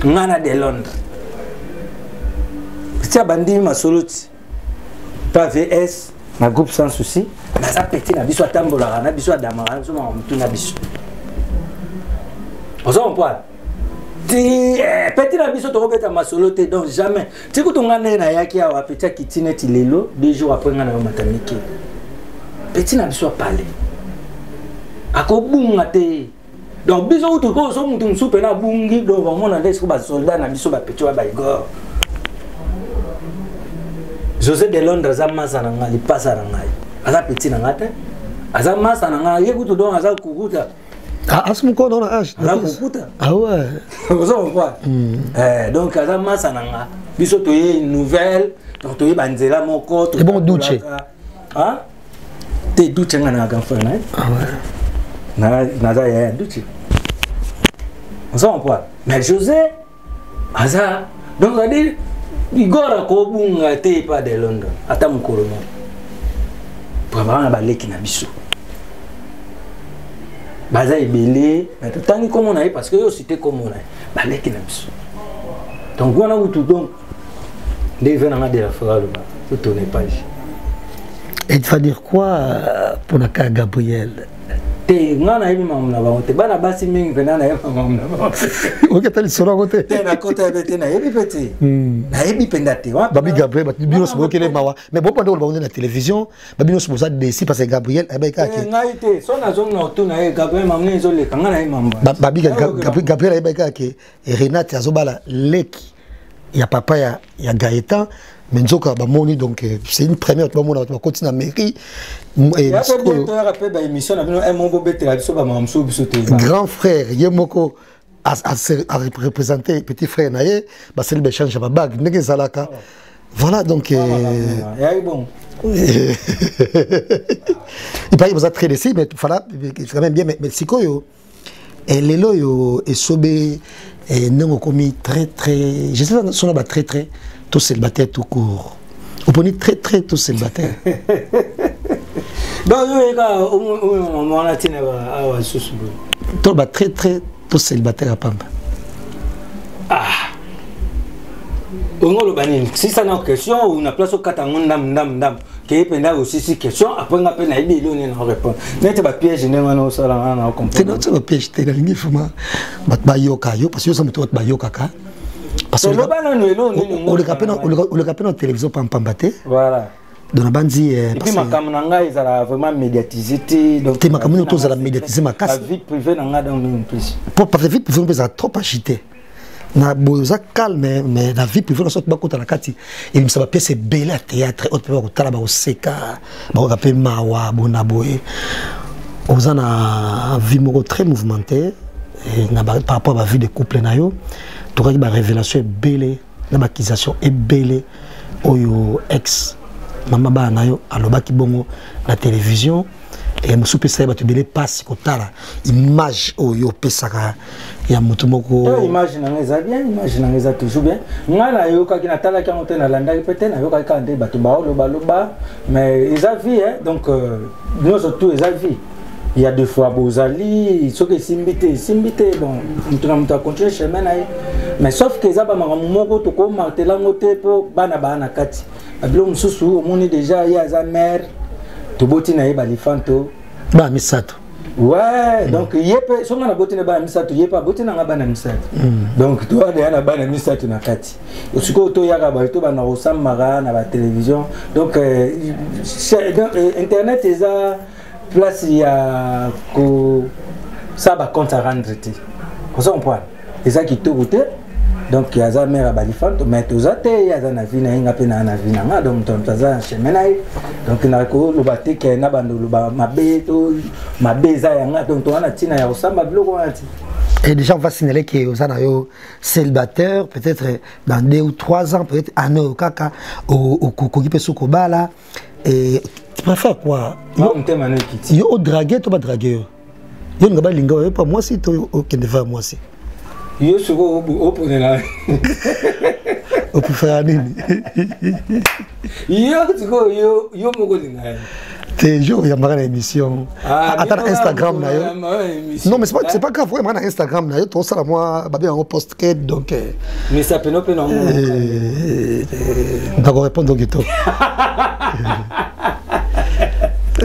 Ngana de Londres. Petit abandi ma soluti. Pas VS, ma groupe sans souci. Mais ça petit nabiso tambola, nabiso damara, so ma mutu nabiso. On s'en parle. Petit nabiso to robeta ma soluti donc jamais. Tu ko ngana na yaki a petit kitine ti lelo 2 jours après ngana matamiki. Petit nabiso parler. Akobunga te. Donc biso to ko so mutu msupe na bungi do va mona ndesi ba soldat na biso ba petit wa ba Igor. José de Londres a masa na ngai pasa na ngai. Aza petit na ngate. Aza masa na ngai yekutu don aza kukuta. Ah asmuko na age. Aza kukuta. Ah ouais. Vous en voyez. Donc aza masa na ngai. Biso to ye nouvelle, donc to ye banzela moko to. Et bon douche. Hein? Te douche ngana ga fa na. Ah ouais. Na za ya douche. Vous en voyez. Mais José aza donc ça dit Igor ko bunga te pas de Londres ata mukolo mo vraiment ba leki na biso baza ebele mais tangi comme on a parce que yo cité comme on a ba leki na biso donc on a tout donc des venant de la frère tout tourner page. Et tu vas dire quoi pour la cas Gabriel? Te ngana hivi mamna ba te bana basi mingi venana hivi mamna ba OK tali sora côté te na côté bete na hivi petit na hivi pendate wa babi Gabriel babi bino se bokele mawa mais bon pendant on na télévision babi no se posa desi parce que Gabriel e ba ka ke ngaite so na zo na to na Gabriel mamna zo le kangana hivi mamba babi Gabriel e ba ka ke Renate azobala leki ya papa ya Gaëtan. Mais nous donc c'est une première tu vas continuer à mairie et grand frère Yemoko a représenté petit frère naé bah c'est le échange à bague n'est zalaka voilà donc bon il paraît vous êtes très décis mais voilà quand même bien mais sikoyo et lelo yo et sobé et non commis très je sais pas son là très tout célibataire tout court. Vous prenez très tout célibataire. Donc, on a tenu à Soussou. Très tout célibataire à Pamba. Ah. Si ça n'a question, on a place au Katangon dam. Qui est pendant aussi ces questions, après on a peine à y répondre. N'est-ce pas piège, n'est pas ça là, on comprend. C'est notre piège, t'es dans l'infirma. Bayoka, parce que ça me trouve Bayoka. Parce que on le rappelle en télévision par Pambate. Voilà. Dans la bandi. Et puis ma caméra ils ont vraiment médiatisé. Donc ma caméra tous ont médiatisé ma casse. La vie privée n'a pas en plus. Pour la vie privée on trop agité. Na boza calme mais la vie privée on sort pas contre la carte. Il me semble pièce belle à théâtre autre part au talaba au seka. Ba on rappelle mawa bonaboé. On a une vie très mouvementée et par rapport à la vie de couple na yo. Tu as une révélation belle, une accusation belle, oyo ex maman ba na yo alobaki bongo la télévision et musu pesa ba tebele passe kotala image oyo pesaka ya mutu moko image na ngeza bien image na ngeza toujours bien ngala yo ka kina tala ka motena landa peut-être na yo ka ka nde batu ba loba mais ils a vie hein donc nous surtout ils a vie. Il y a deux fois Bozali, il faut que Simbité, bon, on a continué chemin, mais sauf que ça va m'amour tout comme Martelangote pour Banabana Kati. Ablom Soussou, on est déjà, il y a sa mère, tout botina et balifanto. Bah, Misato. Ouais, donc il y a pas, si on a botina ba Misato, il y a pas botina ba Misato. Donc toi, il y a ba Misato na Kati. Aussi que toi, il y a ba tout ba na Rosam Mara na la télévision. Donc Internet est ça. Place il y a que ça va compte à rendre. Comme ça on prend. Et ça qui te goûte, donc il y a sa mère à Balifanto mais tous à terre il y a na vie na inga pe na vie na donc ton ça chemin donc na ko lo baté que na bando lo ba mabeto mabeza yanga donc on a tina ya osamba biloko ati. Et déjà, on va signaler que vous avez célibataire, peut-être dans 2 ou 3 ans, peut-être à nos caca, au Kokipe Sokobala. Et tu préfères quoi? Yo draguer, tu vas draguer. Yo n'as pas lingo, pas moi si tu aucun de faire moi si. Yo soko au pour la. Au pour faire nini. Yo soko yo moko linga. Tes jours, il y a une émission. Attends, Instagram. Non, mais c'est pas grave. Il y a Instagram. Tout ça, moi, je vais en post donc. Mais ça peut non. D'accord, répondre au ghetto.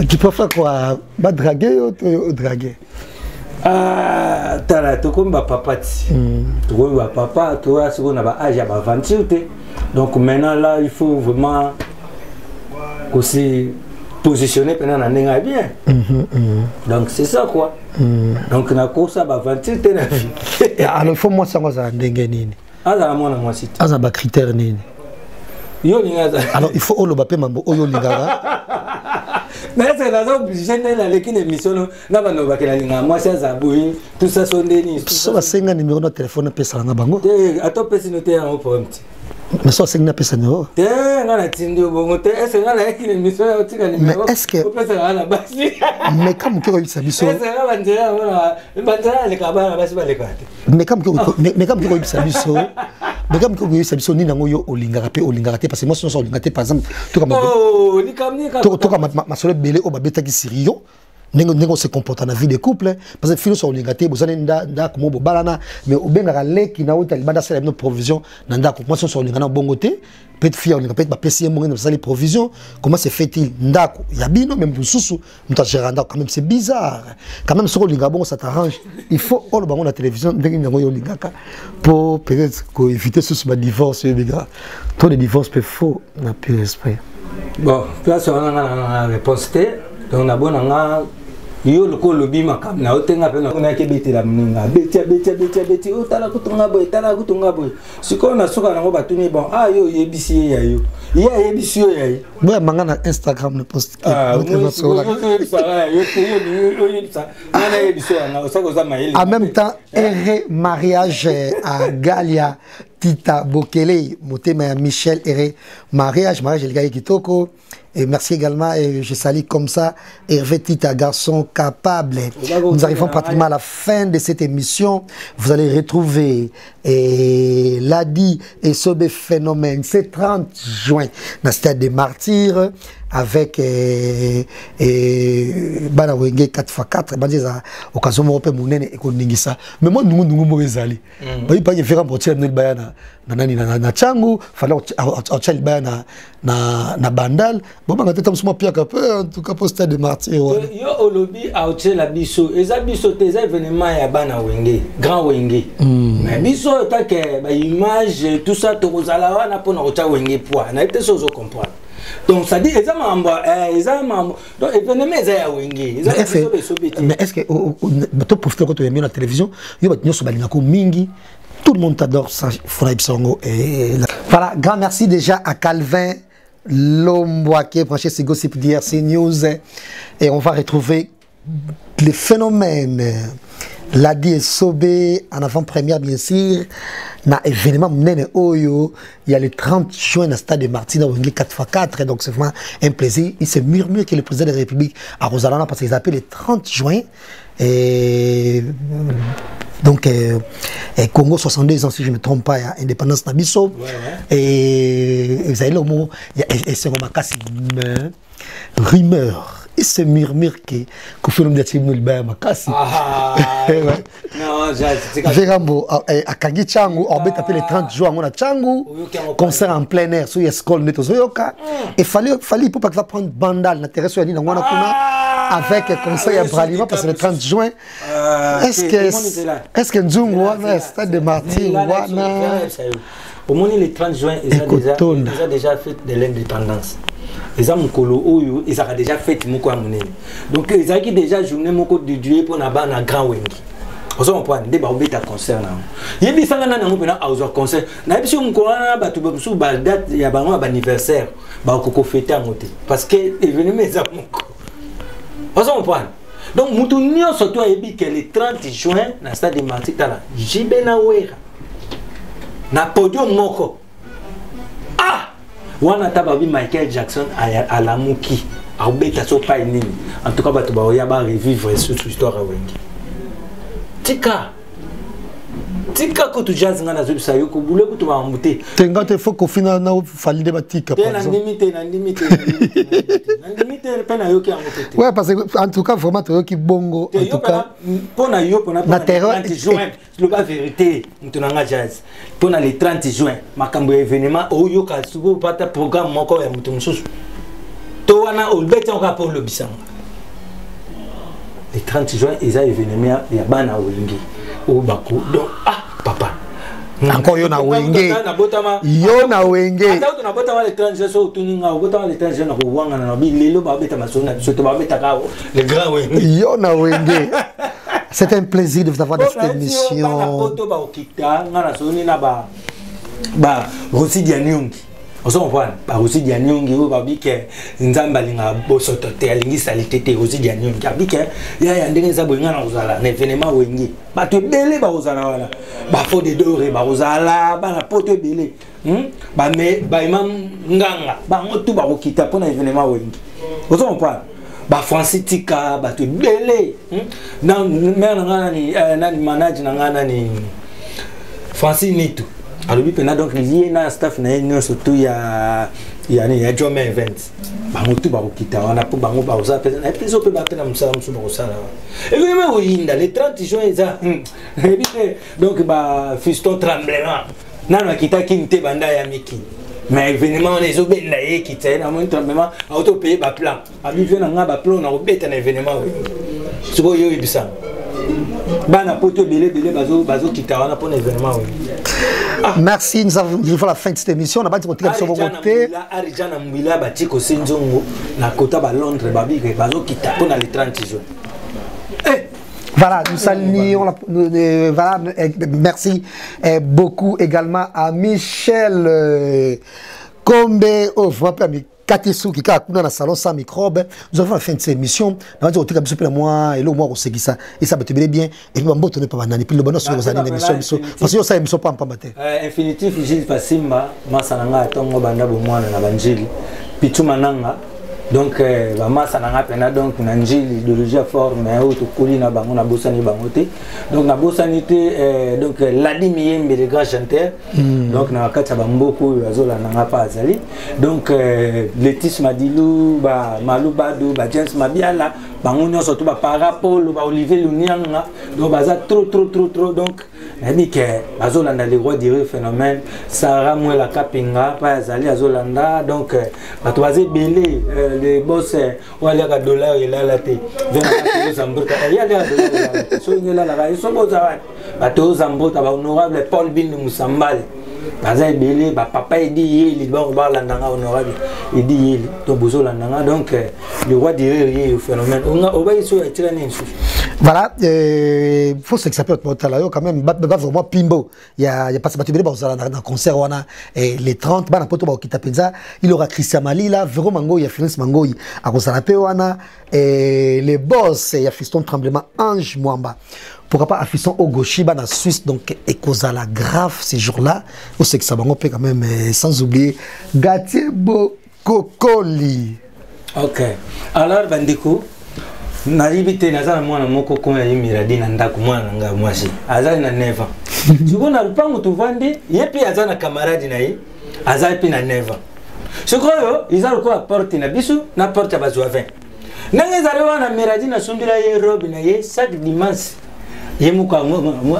Tu peux faire quoi? Draguer ou draguer? Tala, tu comme papa. Tu comme papa, tu vois, ce qu'on a âge à 28. Donc maintenant, là, il faut vraiment aussi positionner pendant l'année bien. Donc c'est ça quoi. Donc na course à 28 na vie. Alors il faut moi ça va ndenge nini. Ala moi cité. Aza ba critère nini. Yo linga. Alors il faut olo ba pe mambo oyo linga. Mais c'est la zone obligé na l'équipe émission na bano ba kela linga moi ça zaboui tout ça sont des ni. Ça va senga numéro de téléphone pe sala na bango. Ato pe sinoté en problème. Mais ça c'est une personne. Mais est-ce que mais comme que ça biso mais comme que ça biso ni nango yo olingaka pe parce que moi sinon ça olingaka par exemple tout comme ma solo belé o babeta ki sirio nengo se comporte dans la vie de couple parce que filo so olingate bozana nda ko mo balana mais obengaka leki na wota libanda sala no provision nda ko moi so olingana bongote peut fia olinga peut ba pesi mo ngena sala provision comment se fait-il ndako ya bino même bususu muta geranda quand même c'est bizarre quand même so olinga bongo ça t'arrange il faut all bango na télévision ndenge ngo yo lingaka pour peut-être ko éviter ce divorce les gars trop de divorce peut faux na plus respect bon place on a réponse donc na bonanga yo loko lobi makam na otenga pe na ke betela mninga beti otala kutunga boy siko na soka nango batuni bon yo yebisi ya yo yebisi ya yo boya manga na Instagram ne post en même temps erré mariage à Galia Tita Bokele motema Michel erré mariage le gars kitoko. Et merci également, et je salue comme ça Hervé Tita, garçon capable. Nous arrivons pratiquement à la fin de cette émission. Vous allez retrouver Ladi et Sobe Phénomène. C'est 30 juin dans le stade des Martyrs avec Bana Wenge 4x4. Bandiza occasion européenne monene et koningisa. Mais moi nous mo ezali. Ba pas faire porter na bayana na changu, fallait au bayana na bandal. Bon ba ngata tamsuma pia ka peu en tout cas pour stade des Martyrs. Yo olobi a la biso, eza biso tes événements ya Bana Wenge, grand Wenge. Mais biso ta que ba image tout ça to kozala wana pona ocha Wenge poa. Na ete sozo comprendre. Donc ça dit donc événement ya Wenge. Mais est-ce que tu profites quand tu es mis à la télévision, yo batnyo so balinga ko mingi. Tout le monde t'adore ça, voilà, grand merci déjà à Calvin Lomboa qui est branché sur Gossip DRC News. Et on va retrouver les phénomènes. Ladi et Sobé en avant-première, bien sûr. Dans l'événement Mnene Oyo, il y a le 30 juin dans le stade de Martina Wenge 4x4. Donc c'est vraiment un plaisir. Il se murmure que le président de la République à Rosalana parce qu'ils appellent le 30 juin. Et donc Congo 62 ans si je ne me trompe pas, il y a indépendance Nabiso. Et vous avez le mot, il y a ce moment casse rumeur. Il se murmure que Kofi de Tibno Libaya Makasi. Non, j'ai Rambo à Kagi Changu, on va taper les 30 jours à Changu, concert en plein air, sur l'école de Tozoyoka. Et fallait pour pas que va prendre Bandal, n'intéresse sur Nina Wanakuna, avec conseil à Bralima parce que le 30 juin. Est-ce que Nzungu Wana, stade de Martyrs, Wana. Au moins le 30 juin, ils ont déjà fait de l'indépendance. Ils ont déjà fait Moko Amunene. Donc ils ont déjà journée Moko dédiée pour Naba na Grand Wenge. Ozo comprendre nde ba obeta concert na. Yebi sanga na ngo pena auzo concert. Na yebi so mko wana batu babusu ba date ya bango ba anniversaire ba ko fêter ngote parce que événement za moko. Ozo comprendre. Donc mutu nyo surtout yebi que le 30 juin na stade de Matitala. Jibena wera. Na podium moko. Ah! Wana tababi Michael Jackson à la muki. A obeta so pa nini. En tout cas batu ba oya ba revivre cette histoire à wengi. Tika ko tu jazz ngana zo bisayo ko bule ko to ba mbuté tenga te faut ko fina na valide ba tika par exemple na limite pena yo ki angoté ouais parce que en tout cas vraiment to ki bongo en tout cas pona na 30 juin le ba vérité mtunanga jazz pona le 30 juin makambo événement oyo ka subo pata programme moko ya mutu mususu to wana olbeta ko pour le bisanga. Le 30 juin, ils ont événement, il y a bana wengi. Au Bakou. Donc, ah, papa. Encore yo na wenge. Yo na wenge. Attends, na botama le 30 juin, so tuninga, botama le 30 juin na wanga na bi lelo ba beta masona, surtout ba beta ka le grand wenge. Yo na wenge. C'est un plaisir de vous avoir dans cette émission. Na poto ba okita, ngana soni na ba Rossi Dianyongi. On s'en voit, par aussi Dianyongi, ou par bique, Nzamba linga bosoto, te alingi salitete, aussi Dianyongi, bique, ya ndenge za boinga na uzala, n'événement wengi. Ba te belé ba uzala wala. Ba fo de doré ba uzala, ba na poto belé. Ba me ba imam nganga, ba ngotu ba okita pona événement wengi. On s'en voit. Ba Francis Tika, ba te belé. Na mère ngana ni na manager ngana ni Francis Nitu. Alors lui pena donc lié na staff na union surtout ya Jome Events bango tu ba okita wana po bango ba oza pesa na peso pe ba pena musala musu ba osala et vraiment oyinda le 30 juin ça donc ba fiston tremblement nana kita kinte banda ya miki mais événement les obenda ye kita na mon tremblement auto payer ba plan abi vient na ba plan na obeta na événement suko yo ibisa bana poto belé bazo kita wana pour événement. Merci, nous avons la fin de cette émission. On a pas dit qu'on était sur vos côtés. Arijana Mbila batiko senjongo na kota ba Londres babi ke bazo kita pour le 30 juin. Voilà, nous saluons, voilà, merci beaucoup également à Michel Kombe, au Katisou qui a dans le salon sans microbe. Nous avons la fin de cette émission. Nous avons dit que moi et le mois aussi ça et ça peut te bien et puis on peut pas banane puis le bonheur sur les années d'émission parce que ça émission pas matin. Infinitif Gilles Fasimba masananga tongo banda bo mwana na banjili pituma nanga donc ba masananga pena donc na njili idéologie forme na auto kolina bango na bosani bangote donc na bosanité donc Ladi Miyembe le grand chanteur donc na kati ba mboko azola nanga pa azali donc Letis Madilou ba Malou Badou ba James Mabiala bango nyonso to ba Parapolo ba Olivier Lunianga donc baza trop donc dit que azolanda les rois du phénomène Sarah Mwela Kapinga pa azali azolanda donc bato bazé belé les boss wala ka dollar ila la te vena zambuka ya la dollar so ngela la ga so boza bato zambuka ba honorable Paul Bin Musambale baza belé ba papa edi yeli ba landa nga honorable edi yeli to bozo landa donc le roi du phénomène on va iso etira ni nsu. Voilà, faut se que ça peut être quand même vraiment pimbo. Il y a pas ça dans concert wana les 30 bana poto ba okita penza, il aura Christian Mali là, Véro Mango, il y a Félix Mango à concert pe wana et les boss, il y a Fiston Tremblement Ange Mwamba. Pourquoi pas Fiston Ogoshi bana Suisse donc ekozala grave ces jours-là. Faut se que ça bango peut quand même sans oublier Gatiebo Kokoli. OK. Alors Bandiko naribite nazana mwana moko koma yimiradi na ndako mwana nga mwasi azali na 9 ans sukona lupango tuvandi yepi azana camarade na ye azali pe na 9 ans sukoyo izalo ko porte na bisu na porte ya bazo 20 nanga zali wana miradi na sumbila ye robe na ye chaque dimanche ye muko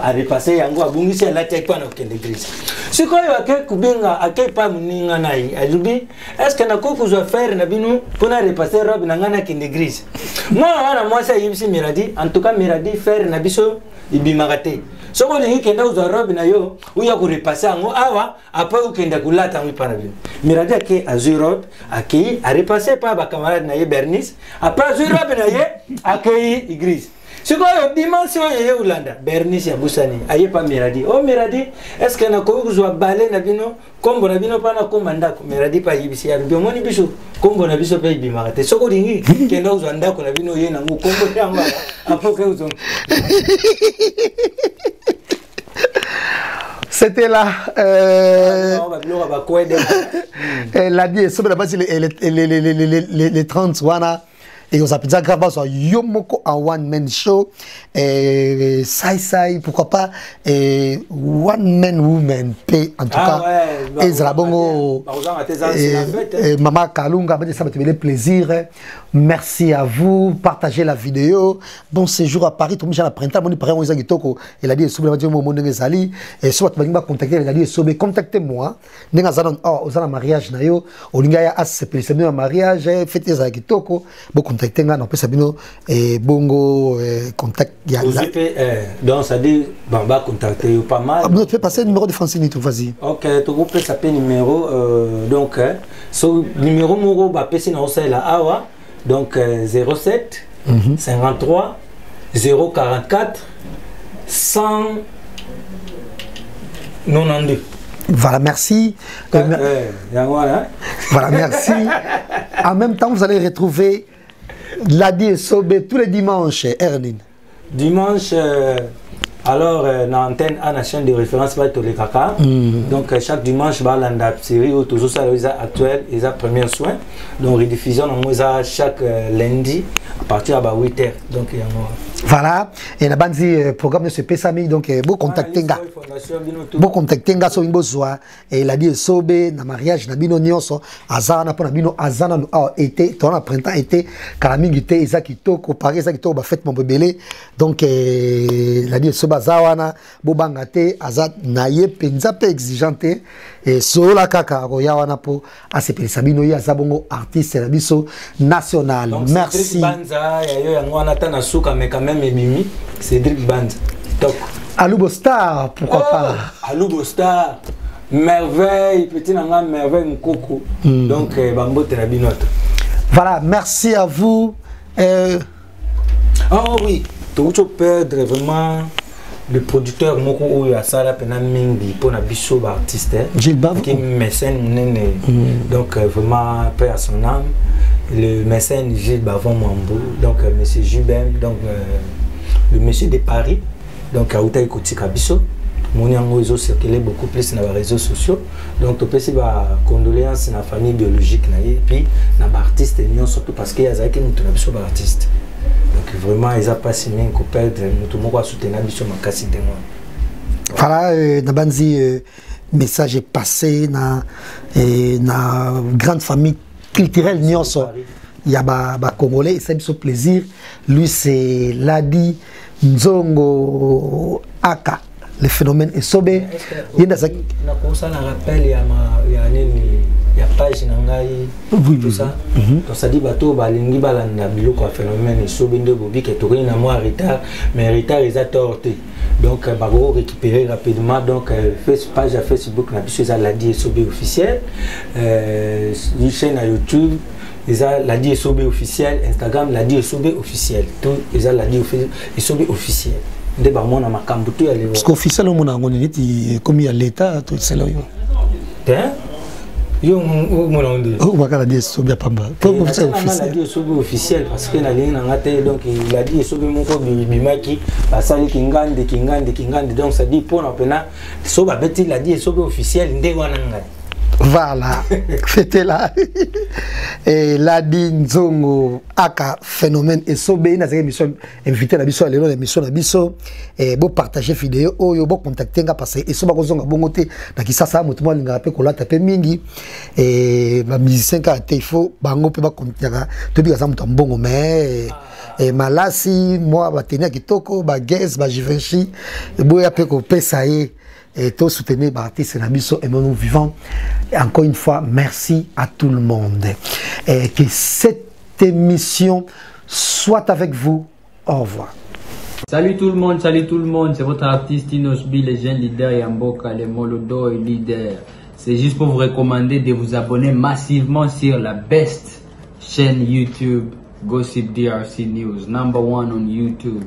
a repasser yango abungisi la tek pa na okende grise sikoyo ake kubenga ake pa muninga nai ajubi est-ce que na ko kuzo faire na binu pona repasser robe na ngana kende grise moi ça yibisi miradi en tout cas miradi faire na biso ibimagate soko lingi kenda uzo robe na yo uya ku repasser ngo awa après ukenda kulata ngwi pana binu miradi ake azu robe ake a repasser pa ba camarade na ye Bernice après azu robe na ye ake grise sikoyo dimension ye Ulanda Bernice ya Busani aye pa Miradi oh Miradi est-ce que na ko kuzwa balé na bino kombo na bino pa na komanda ko Miradi pa yibisi ya biomoni biso kombo na biso pe bimaka te soko dingi kenda uzwa ndako na bino ye na ngo kombo yamba apoke uzo. C'était là. Elle a dit, sur la base, les 30 wana. Et on appelle ça grave sur Yomoko en one man show. Sai, pourquoi pas one man woman pay en tout cas. Et Zalabongo, Maman Kalunga, ça m'a fait plaisir. Merci à vous. Partagez la vidéo. Bon séjour à Paris. Tout le monde a printemps. Mon parent Oisa Gitoko. Il a dit soube le mon monde ngezali. Et soit tu vas contacter. Il a dit soube contactez-moi. Nenga zalon aux un mariage na yo. Olinga ya as c'est un mariage. Fêtez za Gitoko. Bon contacter nga. On peut sabino et bongo contact. Donc ça dit bamba contacter yo pas mal. Tu peux passer le numéro de Francine tout vas-y. Ok. Tu peux passer numéro donc so numéro moro ba pesi na osai la awa. Donc 07 53 044 192. Voilà, merci. Voilà, merci. En même temps, vous allez retrouver Ladi et Sobé tous les dimanches, Ernin. Dimanche, alors, dans l'antenne, à la chaîne de référence, va être les caca. Donc, chaque dimanche, bah, l'anda série, toujours ça, les actuels, les premiers soins. Donc, rediffusion, on chaque lundi, à partir de 8h. Donc, il y a voilà, et la bande programme de ce Pessami, donc, beau contacter, beau contacter, so imbo soa, et la dit Sobé, na mariage, na bino nyonso, azana, pour na bino azana, été, ton printemps, été, kalamingité, Isakitoko, Paris, Isakitoko, bah, faites mon bébé. Donc, la dit Sobé, Zawana, Bobangate, Azad, Naye, Penza, pe exigeante, et Sola Kaka, Royawana, pour ACP Sabino, Yazabongo, artiste, la biso national. Merci. Cédric Banza. Aloubo Star, pourquoi pas? Aloubo Star, merveille, petit nanga, merveille, Mkoko. Donc, Bambo Terabinote. Voilà, merci à vous. Oh oui, tu peux perdre vraiment le producteur Moko Oya Sala Penamingi pour la bicho artiste. Gilbert. Qui est mécène. Donc, vraiment, paix à son âme. Le mécène Gilles Bavon Mambo, donc monsieur Jubem, donc le monsieur de Paris, donc à Outaï Kotika Bisso, mon yango ils ont circulé beaucoup plus dans les réseaux sociaux, donc tu peux aussi condoléances dans la famille biologique et puis dans les artistes surtout parce qu'il y a des gens artistes. Donc vraiment ils n'ont pas signé un copain de nous tout le monde a soutenu Bisso Makasi de moi. Voilà, Nabanzi message est passé dans la grande famille culturel nyonso. Il y a ba Congolais, c'est un plaisir. Lui c'est Ladi Nzongo Aka, le phénomène est sobé. Il y a ça rappel il y a page nangai tout ça. Donc ça dit bateau balingi balanda biloko phénomène est sobé de bobi que tourner na moi retard mais retard ils a torté. Donc bago récupérer rapidement donc page à Facebook na biso ça Ladi Sobé officiel chaîne à YouTube ils a Ladi Sobé officiel Instagram Ladi Sobé officiel tout ils a Ladi Sobé officiel de ba mona makambu tu aller parce qu'officiel on a ngoni comme il y a l'état tout c'est là hein yo mon nom oh ma kana Ladi Sobé pamba pour officiel Ladi Sobé officiel parce que na ligne na ngate donc Ladi Sobé moko bimaki basali kingande donc ça dit pour na pena so ba beti Ladi Sobé officiel nde wana ngati. Voilà, c'était là. Et Ladi Nzongo Aka phénomène et Sobé na zeke mission invité na biso lelo na mission na biso et bo partager vidéo oyo bo contacter nga parce que soba kozonga bongote na kisasa mutu mo linga pe kolata pe mingi et ba musicien ka te faut bango pe ba contacter to bi ka mutu mbongo mais et malasi moi ba tenia kitoko ba guest ba jivenchi bo ya pe ko pesa ye et tout soutenir l'artiste Nabiso et nous vivants. Et encore une fois, merci à tout le monde. Et que cette émission soit avec vous. Au revoir. Salut tout le monde, c'est votre artiste Inosbi, les jeunes leaders Yamboka, les Molodo et leaders. C'est juste pour vous recommander de vous abonner massivement sur la best chaîne YouTube, Gossip DRC News, #1 on YouTube.